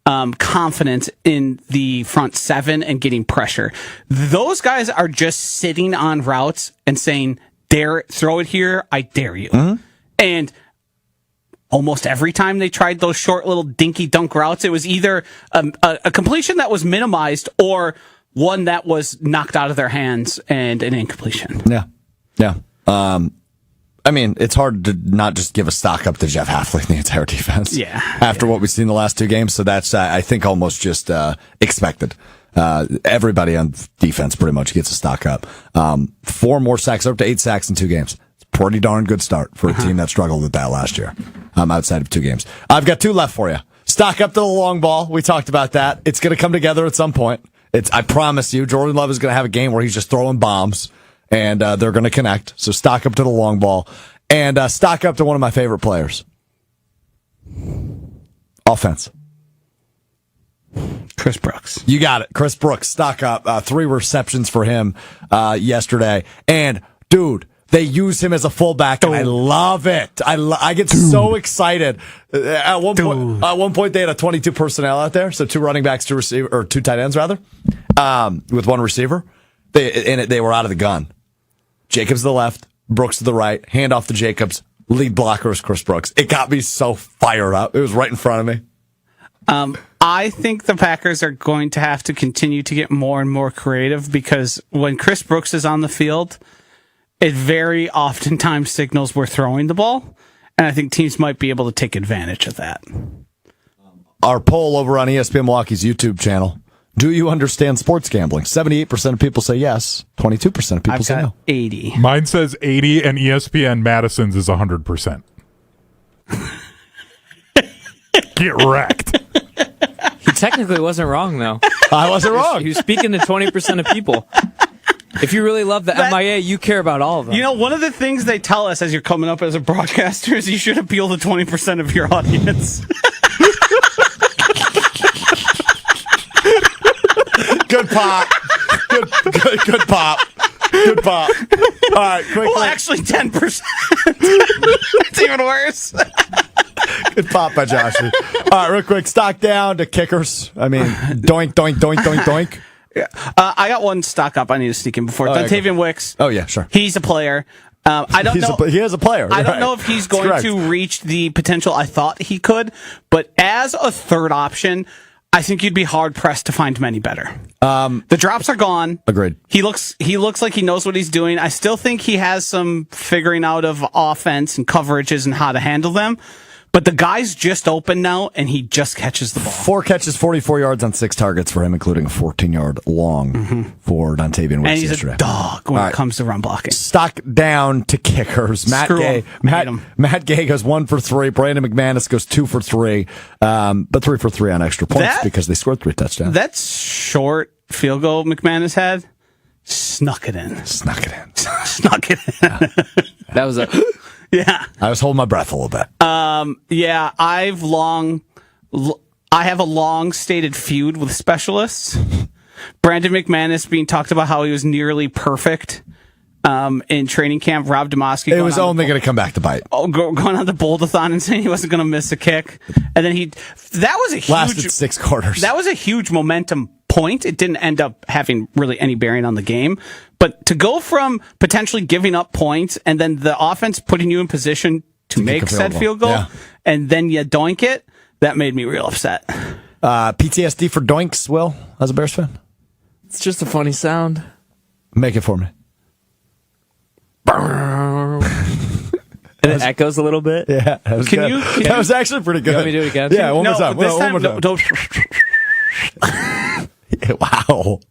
confidence in the front seven and getting pressure. Those guys are just sitting on routes and saying, throw it here, I dare you. And almost every time they tried those short little dinky dunk routes, it was either a completion that was minimized or one that was knocked out of their hands and an incompletion. Yeah. I mean, it's hard to not just give a stock up to Jeff Hafley and the entire defense. Yeah. After what we've seen the last two games. So that's, I think, almost just expected. Everybody on defense pretty much gets a stock up. 4 more sacks, up to 8 sacks in 2 games. It's a pretty darn good start for a team that struggled with that last year, outside of 2 games. I've got 2 left for you. Stock up to the long ball. We talked about that. It's going to come together at some point. I promise you, Jordan Love is going to have a game where he's just throwing bombs, and they're going to connect. So stock up to the long ball, and stock up to one of my favorite players. Offense. Chris Brooks. You got it. Chris Brooks, stock up. 3 receptions for him yesterday. And, dude, they use him as a fullback, and I love it. I get so excited. At one point, they had a 22 personnel out there, so 2 running backs, 2 receiver, or 2 tight ends rather, with 1 receiver. They were out of the gun. Jacobs to the left, Brooks to the right, hand off to Jacobs. Lead blocker is Chris Brooks. It got me so fired up. It was right in front of me. I think the Packers are going to have to continue to get more and more creative because when Chris Brooks is on the field, it very oftentimes signals we're throwing the ball, and I think teams might be able to take advantage of that. Our poll over on ESPN Milwaukee's YouTube channel. Do you understand sports gambling? 78% of people say yes. 22% of people say no. 80. Mine says 80, and ESPN Madison's is 100%. Get wrecked. He technically wasn't wrong, though. I wasn't wrong. He was speaking to 20% of people. If you really love the MIA, you care about all of them. You know, one of the things they tell us as you're coming up as a broadcaster is you should appeal to 20% of your audience. Good pop. Good pop. Good pop. All right, quickly. Well, actually, 10%. It's even worse. Good pop by Joshy. All right, real quick. Stock down to kickers. I mean, doink, doink, doink, doink, doink. Yeah. I got one stock up I need to sneak in before. Dontavian Wicks. Oh, yeah, sure. He's a player. I don't know. He is a player. I don't know if he's going to reach the potential I thought he could, but as a third option, I think you'd be hard pressed to find many better. The drops are gone. Agreed. He looks like he knows what he's doing. I still think he has some figuring out of offense and coverages and how to handle them. But the guy's just open now, and he just catches the ball. 4 catches, 44 yards on 6 targets for him, including a 14-yard long for Dontavian Wicks. And he's yesterday. a dog when it comes to run blocking. Stock down to kickers. Matt Gay goes 1 for 3. Brandon McManus goes 2 for 3, but 3 for 3 on extra points because they scored 3 touchdowns. That short field goal McManus had, snuck it in. Snuck it in. That was a... Yeah. I was holding my breath a little bit. Yeah, I have a long stated feud with specialists. Brandon McManus being talked about how he was nearly perfect in training camp. Rob Demoski. It was only going to come back to bite. Going on the Bolt-a-thon and saying he wasn't going to miss a kick. And then that was a huge... Lasted 6 quarters. That was a huge momentum point. It didn't end up having really any bearing on the game. But to go from potentially giving up points and then the offense putting you in position to make said field goal and then you doink it, that made me real upset. PTSD for doinks, Will, as a Bears fan? It's just a funny sound. Make it for me. And it echoes a little bit. Yeah. That was good. That was actually pretty good. You want me to do it again? Yeah, one more time. This time, one more time. Wow.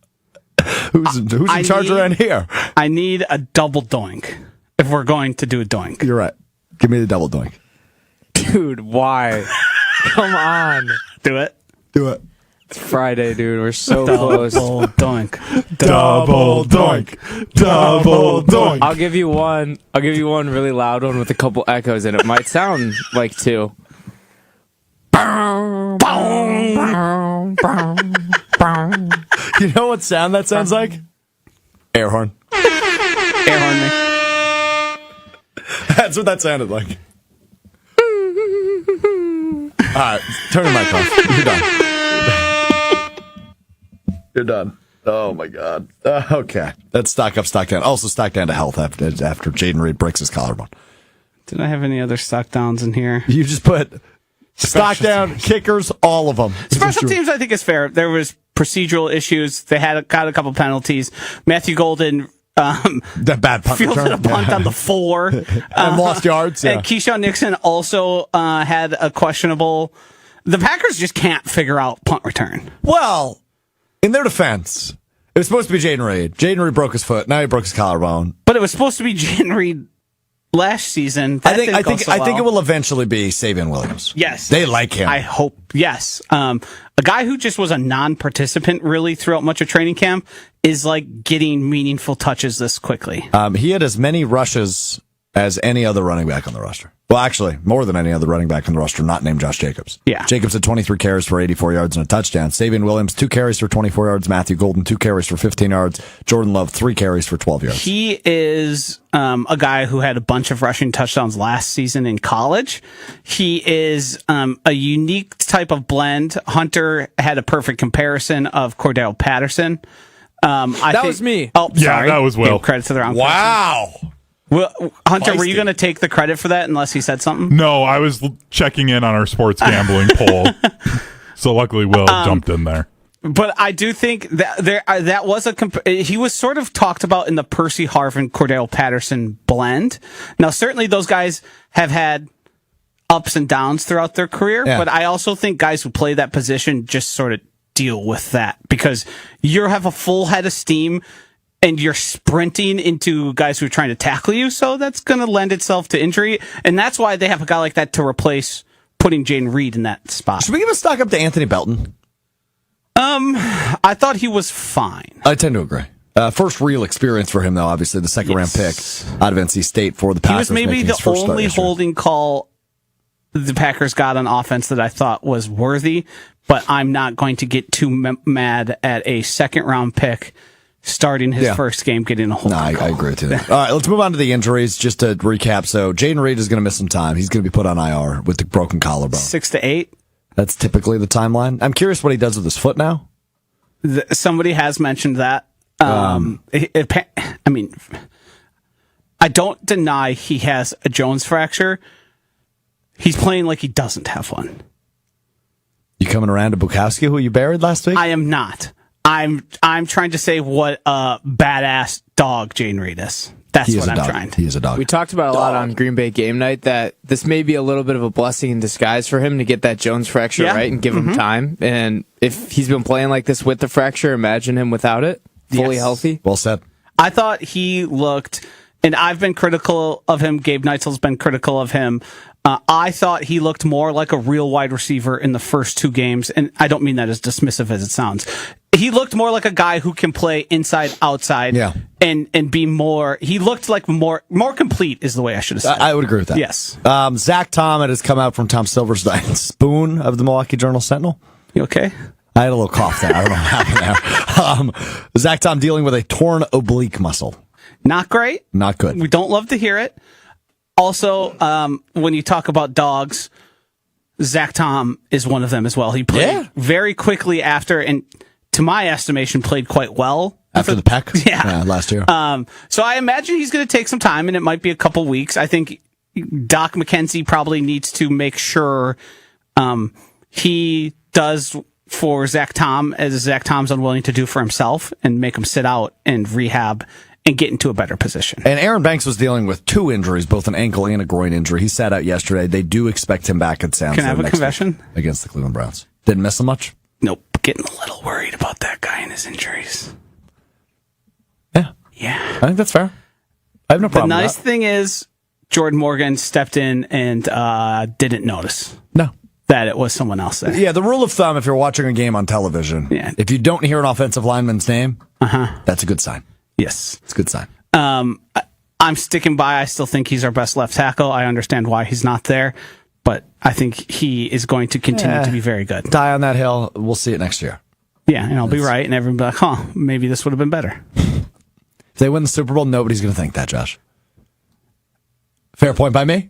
Who's in charge around here? I need a double doink. if we're going to do a doink. You're right. Give me the double doink. Dude, why? Come on. Do it. Do it. It's Friday, dude. We're so close. Double doink. Double doink. Double doink. I'll give you one. I'll give you one really loud one with a couple echoes, and it might sound like two. You know what sound that sounds like? Air horn. Air horn me. That's what that sounded like. All right, turn the mic off. You're done. You're done. Oh my God. Okay, that's stock up, stock down. Also, stock down to health after Jayden Reed breaks his collarbone. Did I have any other stock downs in here? You just put stock down, kickers, all of them. Special teams, I think, is fair. There was procedural issues. They got a couple penalties. Matthew Golden that bad punt fielded return. a punt on the 4 and lost yards. Yeah. And Keyshawn Nixon also had a questionable. The Packers just can't figure out punt return. Well, in their defense, it was supposed to be Jayden Reed. Jayden Reed broke his foot. Now he broke his collarbone. But it was supposed to be Jayden Reed last season. I think it will eventually be Savion Williams. Yes, they like him. I hope. Yes, a guy who just was a non-participant really throughout much of training camp is like getting meaningful touches this quickly. He had as many rushes as any other running back on the roster. Well, actually, more than any other running back on the roster not named Josh Jacobs. Yeah. Jacobs had 23 carries for 84 yards and a touchdown. Savion Williams, 2 carries for 24 yards. Matthew Golden, 2 carries for 15 yards. Jordan Love, 3 carries for 12 yards. He is a guy who had a bunch of rushing touchdowns last season in college. He is a unique type of blend. Hunter had a perfect comparison of Cordell Patterson. That was me. Oh, Yeah, sorry. that was Will. Gave credit to the wrong person. Wow. Well, Hunter, were you Feisty. going to take the credit for that unless he said something? No, I was checking in on our sports gambling poll. So luckily Will jumped in there. But I do think that that was he was sort of talked about in the Percy Harvin Cordell Patterson blend. Now, certainly those guys have had ups and downs throughout their career, Yeah. but I also think guys who play that position just sort of deal with that because you have a full head of steam and you're sprinting into guys who are trying to tackle you, so that's going to lend itself to injury, and that's why they have a guy like that to replace putting Jayden Reed in that spot. Should we give a stock up to Anthony Belton? I thought he was fine. I tend to agree. First real experience for him, though, obviously, the second round pick out of NC State for the He Packers. was maybe making his the first start only yesterday. holding call the Packers got on offense that I thought was worthy, but I'm not going to get too mad at a second round pick starting his first game getting a holding No, I call. agree with you. All right, let's move on to the injuries. Just to recap, so Jayden Reed is going to miss some time. He's going to be put on IR with the broken collarbone. 6 to 8. That's typically the timeline. I'm curious what he does with his foot now. Somebody has mentioned that. I mean, I don't deny he has a Jones fracture. He's playing like he doesn't have one. You coming around to Bukowski, who you buried last week? I am not. I'm trying to say what a badass dog Jayden Reed is. That's He is what a I'm dog. trying to. He is a dog. We talked about a lot on Green Bay game night that this may be a little bit of a blessing in disguise for him to get that Jones fracture right and give him time. And if he's been playing like this with the fracture, imagine him without it, fully healthy. Well said. I thought he looked, and I've been critical of him. Gabe Neitzel's been critical of him. I thought he looked more like a real wide receiver in the first 2 games, and I don't mean that as dismissive as it sounds. He looked more like a guy who can play inside, outside, and be more. He looked like more complete is the way I should have said. I would agree with that. Yes. Zach Tom has come out from Tom Silverstein Spoon of the Milwaukee Journal-Sentinel. You okay? I had a little cough there. I don't know what happened there. Zach Tom dealing with a torn oblique muscle. Not great. Not good. We don't love to hear it. Also, when you talk about dogs, Zach Tom is one of them as well. He played very quickly after, and to my estimation, played quite well. After the peck? Yeah. Last year. So I imagine he's going to take some time, and it might be a couple weeks. I think Doc McKenzie probably needs to make sure he does for Zach Tom as Zach Tom's unwilling to do for himself and make him sit out and rehab and get into a better position. And Aaron Banks was dealing with 2 injuries, both an ankle and a groin injury. He sat out yesterday. They do expect him back at sounds. Can I have a confession? Against the Cleveland Browns. Didn't miss him much? Nope. Getting a little worried about that guy and his injuries. Yeah. Yeah. I think that's fair. I have no The problem nice with thing is Jordan Morgan stepped in and didn't notice that. No. that it was someone else there. Yeah, the rule of thumb, if you're watching a game on television, if you don't hear an offensive lineman's name, that's a good sign. Yes. It's a good sign. I'm sticking by. I still think he's our best left tackle. I understand why he's not there, but I think he is going to continue to be very good. Die on that hill. We'll see it next year. Yeah, and I'll be right, and everyone will be like, maybe this would have been better. If they win the Super Bowl, nobody's going to think that, Josh. Fair point by me?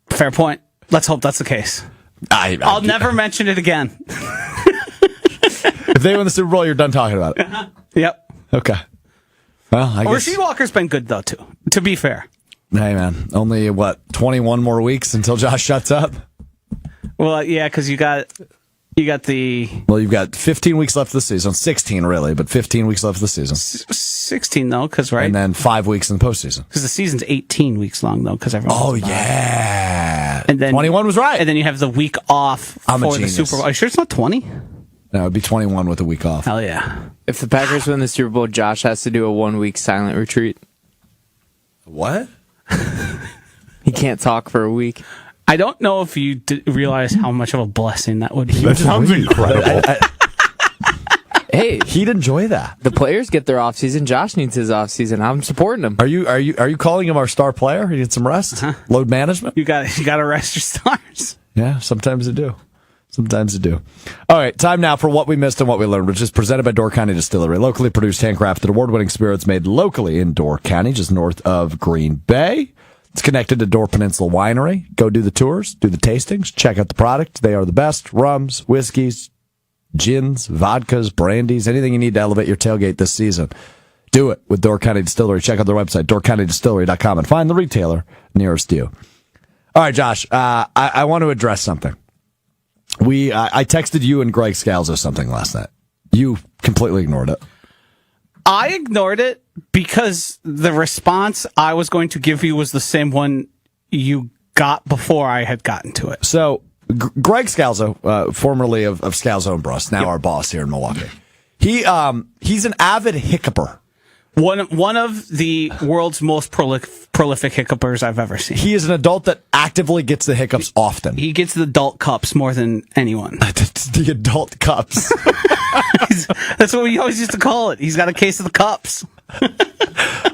Fair point. Let's hope that's the case. I'll never mention it again. If they win the Super Bowl, you're done talking about it. Yep. Okay. Well, I guess. Rasheed Walker's been good, though, too, to be fair. Hey, man. Only, 21 more weeks until Josh shuts up? Well, yeah, because you got the... Well, you've got 15 weeks left of the season. 16, really, but 15 weeks left of the season. 16, though, because, right? And then 5 weeks in the postseason. Because the season's 18 weeks long, though, because everyone... Oh, yeah. And then 21 was right. And then you have the week off I'm a for the genius. Super Bowl. Are you sure it's not 20? No, it'd be 21 with a week off. Hell yeah. If the Packers win the Super Bowl, Josh has to do a 1 week silent retreat. What? He can't talk for a week. I don't know if you realize how much of a blessing that would be. That sounds incredible. Hey, He'd enjoy that. the players get their offseason. Josh needs his offseason. I'm supporting him. Are you calling him our star player? He needs some rest? Load management? You got to rest your stars. Yeah, sometimes you do. Sometimes you do. All right, time now for What We Missed and What We Learned, which is presented by Door County Distillery. Locally produced, handcrafted, award-winning spirits made locally in Door County, just north of Green Bay. It's connected to Door Peninsula Winery. Go do the tours, do the tastings, check out the product. They are the best. Rums, whiskeys, gins, vodkas, brandies, anything you need to elevate your tailgate this season. Do it with Door County Distillery. Check out their website, doorcountydistillery.com, and find the retailer nearest you. All right, Josh, I want to address something. I texted you and Greg Scalzo something last night. You completely ignored it. I ignored it because the response I was going to give you was the same one you got before I had gotten to it. So, Greg Scalzo, formerly of Scalzo and Bruss, now our boss here in Milwaukee. He's an avid hiccuper. One of the world's most prolific hiccupers I've ever seen. He is an adult that actively gets the hiccups often. He gets the adult cups more than anyone. The adult cups. That's what we always used to call it. He's got a case of the cups.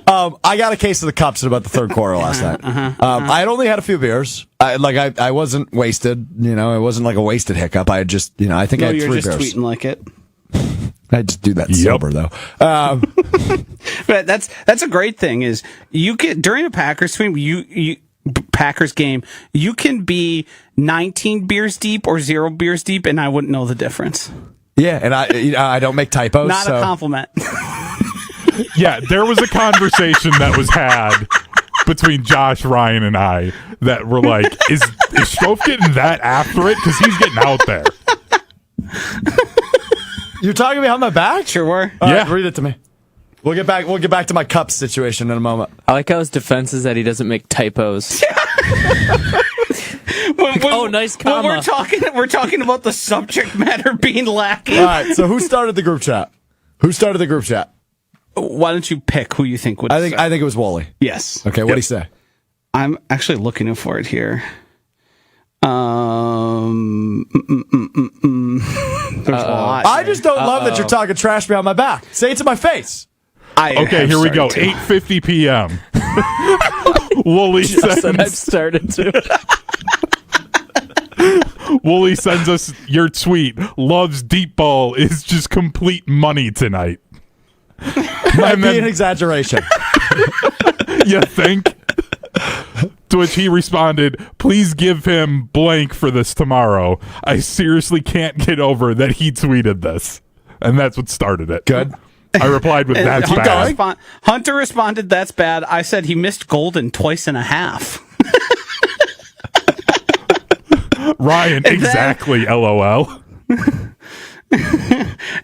I got a case of the cups in about the third quarter last night. I had only had a few beers. I wasn't wasted. It wasn't like a wasted hiccup. I had just, I think I had 3 beers. You're just tweeting like it. I just do that sober though. But that's a great thing is you can during a Packers game, Packers game, you can be 19 beers deep or 0 beers deep, and I wouldn't know the difference. Yeah, and I don't make typos. Not a compliment. Yeah, there was a conversation that was had between Josh, Ryan, and I that were like, is Strouf getting that after it? Because he's getting out there. You're talking behind my back? Sure were. All right, Yeah. read it to me. We'll get back to my cups situation in a moment. I like how his defense is that he doesn't make typos. Nice comma. When we're talking about the subject matter being lacking. All right, so who started the group chat? Why don't you pick who you think would? I think it was Wally. Yes. Okay, what'd he say? I'm actually looking for it here. There's a lot. I just don't love that you're talking trash behind my back. Say it to my face. Okay, here we go. 8:50 p.m. Wooly I've started to. Wooly sends us your tweet. Loves deep ball is just complete money tonight. Might be an exaggeration. You think? To which he responded, please give him blank for this tomorrow. I seriously can't get over that he tweeted this. And that's what started it. Good. I replied with that's bad. Hunter responded, that's bad. I said he missed Golden twice and a half. Ryan, exactly, LOL.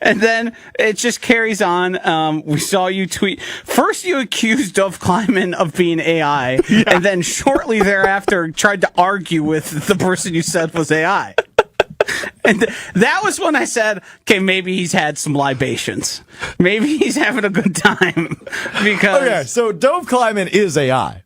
And then it just carries on. We saw you tweet. First, you accused Dov Kleiman of being AI, and then shortly thereafter tried to argue with the person you said was AI. And that was when I said, okay, maybe he's had some libations. Maybe he's having a good time. Because Okay, so Dove Kleiman is AI.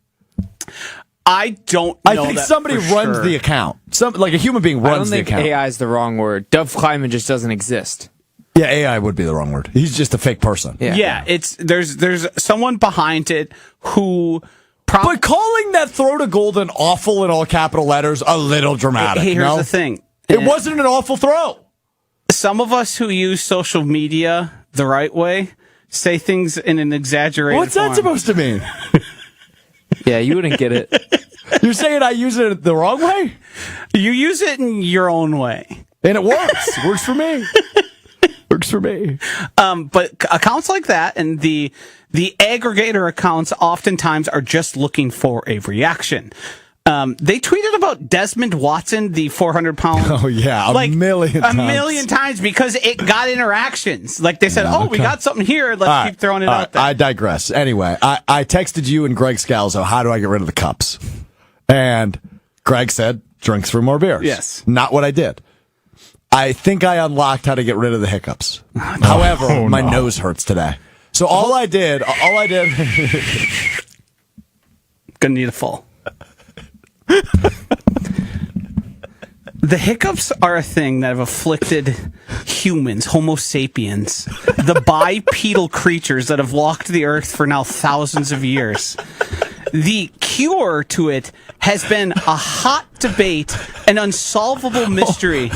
I don't know. I think that somebody for runs sure. the account. Like a human being I don't runs the think account. AI is the wrong word. Dove Kleiman just doesn't exist. Yeah, AI would be the wrong word. He's just a fake person. Yeah, it's there's someone behind it who But calling that throw to Golden awful in all capital letters, a little dramatic. Here's no? the thing. It wasn't an awful throw. Some of us who use social media the right way say things in an exaggerated What's that form. supposed to mean? Yeah, you wouldn't get it. You're saying I use it the wrong way? You use it in your own way. And it works. Works for me. Works for me. But accounts like that and the aggregator accounts oftentimes are just looking for a reaction. They tweeted about Desmond Watson, the 400-pound. Oh, yeah. A million times because it got interactions. Like they said, we got something here. Let's keep throwing it out there. I digress. Anyway, I texted you and Greg Scalzo, how do I get rid of the cups? And Greg said, drink 3 more beers. Yes. Not what I did. I think I unlocked how to get rid of the hiccups. However, my nose hurts today. So all I did. Gonna need a full. The hiccups are a thing that have afflicted humans, Homo sapiens, the bipedal creatures that have walked the earth for now thousands of years. The cure to it has been a hot debate, an unsolvable mystery.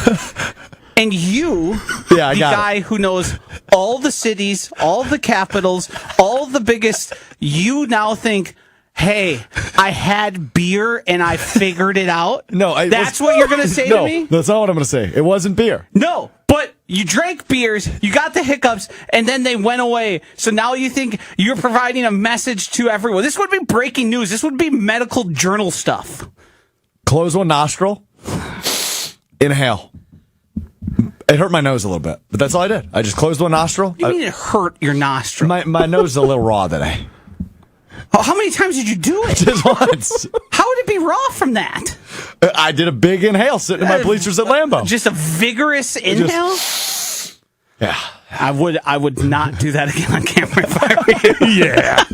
And you, the guy who knows all the cities, all the capitals, all the biggest, you now think, hey, I had beer and I figured it out? No, that's what you're going to say to me? No, that's not what I'm going to say. It wasn't beer. No, but you drank beers, you got the hiccups, and then they went away. So now you think you're providing a message to everyone. This would be breaking news. This would be medical journal stuff. Close one nostril. Inhale. It hurt my nose a little bit, but that's all I did. I just closed one nostril. What do you mean it hurt your nostril? My nose is a little raw today. Oh, how many times did you do it? Just once. How would it be raw from that? I did a big inhale sitting in my bleachers at Lambeau. Just a vigorous inhale? Yeah. I would not do that again on camera if I were you. Yeah.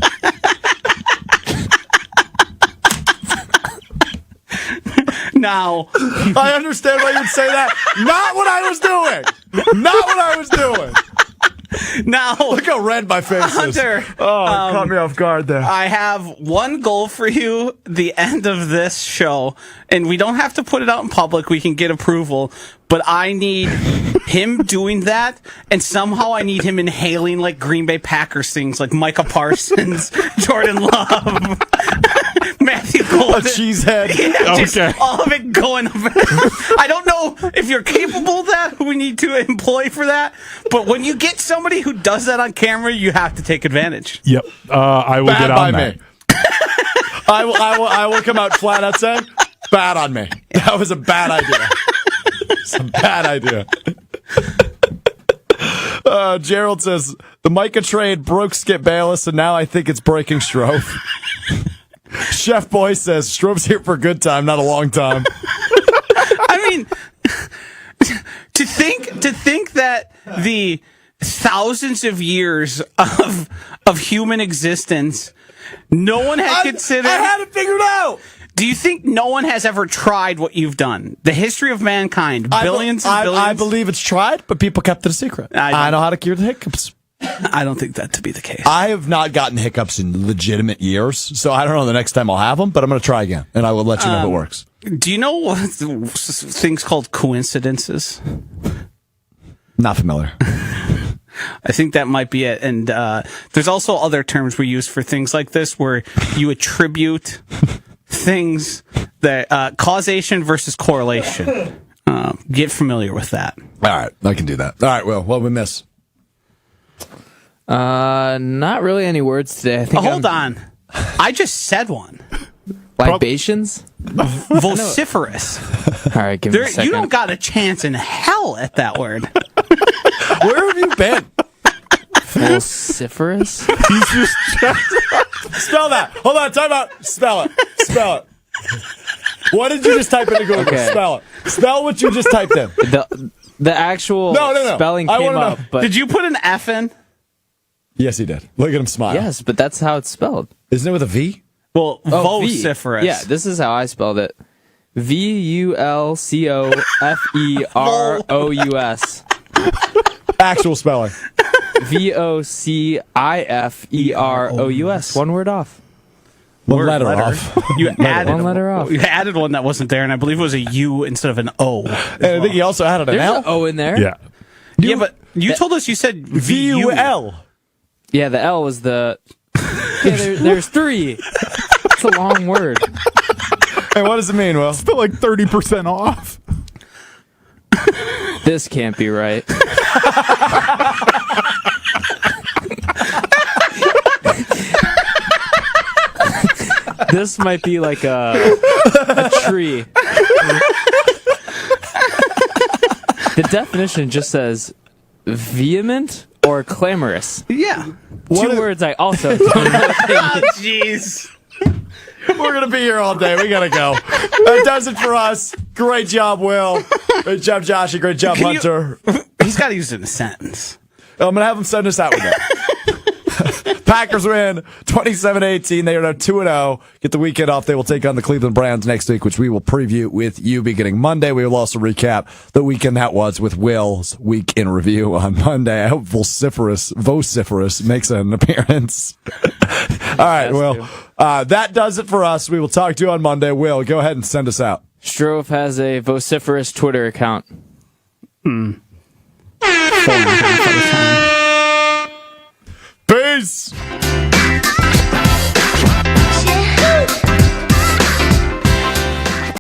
Now, I understand why you'd say that. Not what I was doing. Not what I was doing. now, Look how red my face is. Hunter, Caught me off guard there. I have one goal for you the end of this show, and we don't have to put it out in public. We can get approval, but I need him doing that, and somehow I need him inhaling like Green Bay Packers things, like Micah Parsons, Jordan Love, Matthew Golden. A cheesehead. Yeah, just Okay. all of it going up. I don't know if you're capable of that, who we need to employ for that, but when you get somebody who does that on camera, you have to take advantage. Yep. I will Bad get by on that. me. I will come out flat out saying, bad on me. That was a bad idea. It's a bad idea. Gerald says, the Micah trade broke Skip Bayless, and now I think it's breaking Strouf. Chef Boy says, Strouf's here for a good time, not a long time. I mean, to think that the thousands of years of human existence, no one had considered. I had it figured out. Do you think no one has ever tried what you've done? The history of mankind, billions and billions. I believe it's tried, but people kept it a secret. I know how to cure the hiccups. I don't think that to be the case. I have not gotten hiccups in legitimate years, so I don't know the next time I'll have them, but I'm going to try again, and I will let you know if it works. Do you know what things called coincidences? Not familiar. I think that might be it. And there's also other terms we use for things like this where you attribute things that causation versus correlation. Get familiar with that. All right, I can do that. All right, Will, what did we miss? Not really any words today. I think Hold on. I just said one. libations. Vociferous. All right, give me a second. You don't got a chance in hell at that word. Where have you been? Vociferous. He's just Spell that. Hold on, time out. Spell it. Spell it. What did you just type into Google? Okay. Spell it. Spell what you just typed in. The actual No. spelling I came wanna know. up, but Did you put an F in? Yes, he did. Look at him smile. yes, but that's how it's spelled. Isn't it with a V? Well, Oh, V. vociferous. Yeah, this is how I spelled it. VULCOFEROUS. Actual spelling. VOCIFEROUS. One word off. One letter off. You added One letter off. You added one that wasn't there, and I believe it was a U instead of an O. And I think he also added an There's L. an O in there. Yeah. Yeah, but you told us you said VU. VUL. Yeah, the L was the. Yeah, there's three. It's a long word. Hey, what does it mean, Will? Still like 30% off. This can't be right. This might be like a tree. The definition just says vehement or clamorous. Yeah. Two words I also don't know what they mean. Jeez. We're going to be here all day. We got to go. That does it for us. Great job, Will. Great job, Joshy. Great job, Can you- Hunter. He's got to use it in a sentence. I'm going to have him send us out with that. Packers win 27-18. They are now 2-0. Get the weekend off. They will take on the Cleveland Browns next week, which we will preview with you beginning Monday. We will also recap the weekend that was with Will's week in review on Monday. I hope vociferous makes an appearance. All right, Will. That does it for us. We will talk to you on Monday. Will, go ahead and send us out. Strouf has a vociferous Twitter account. 4.5 out of 10. Peace.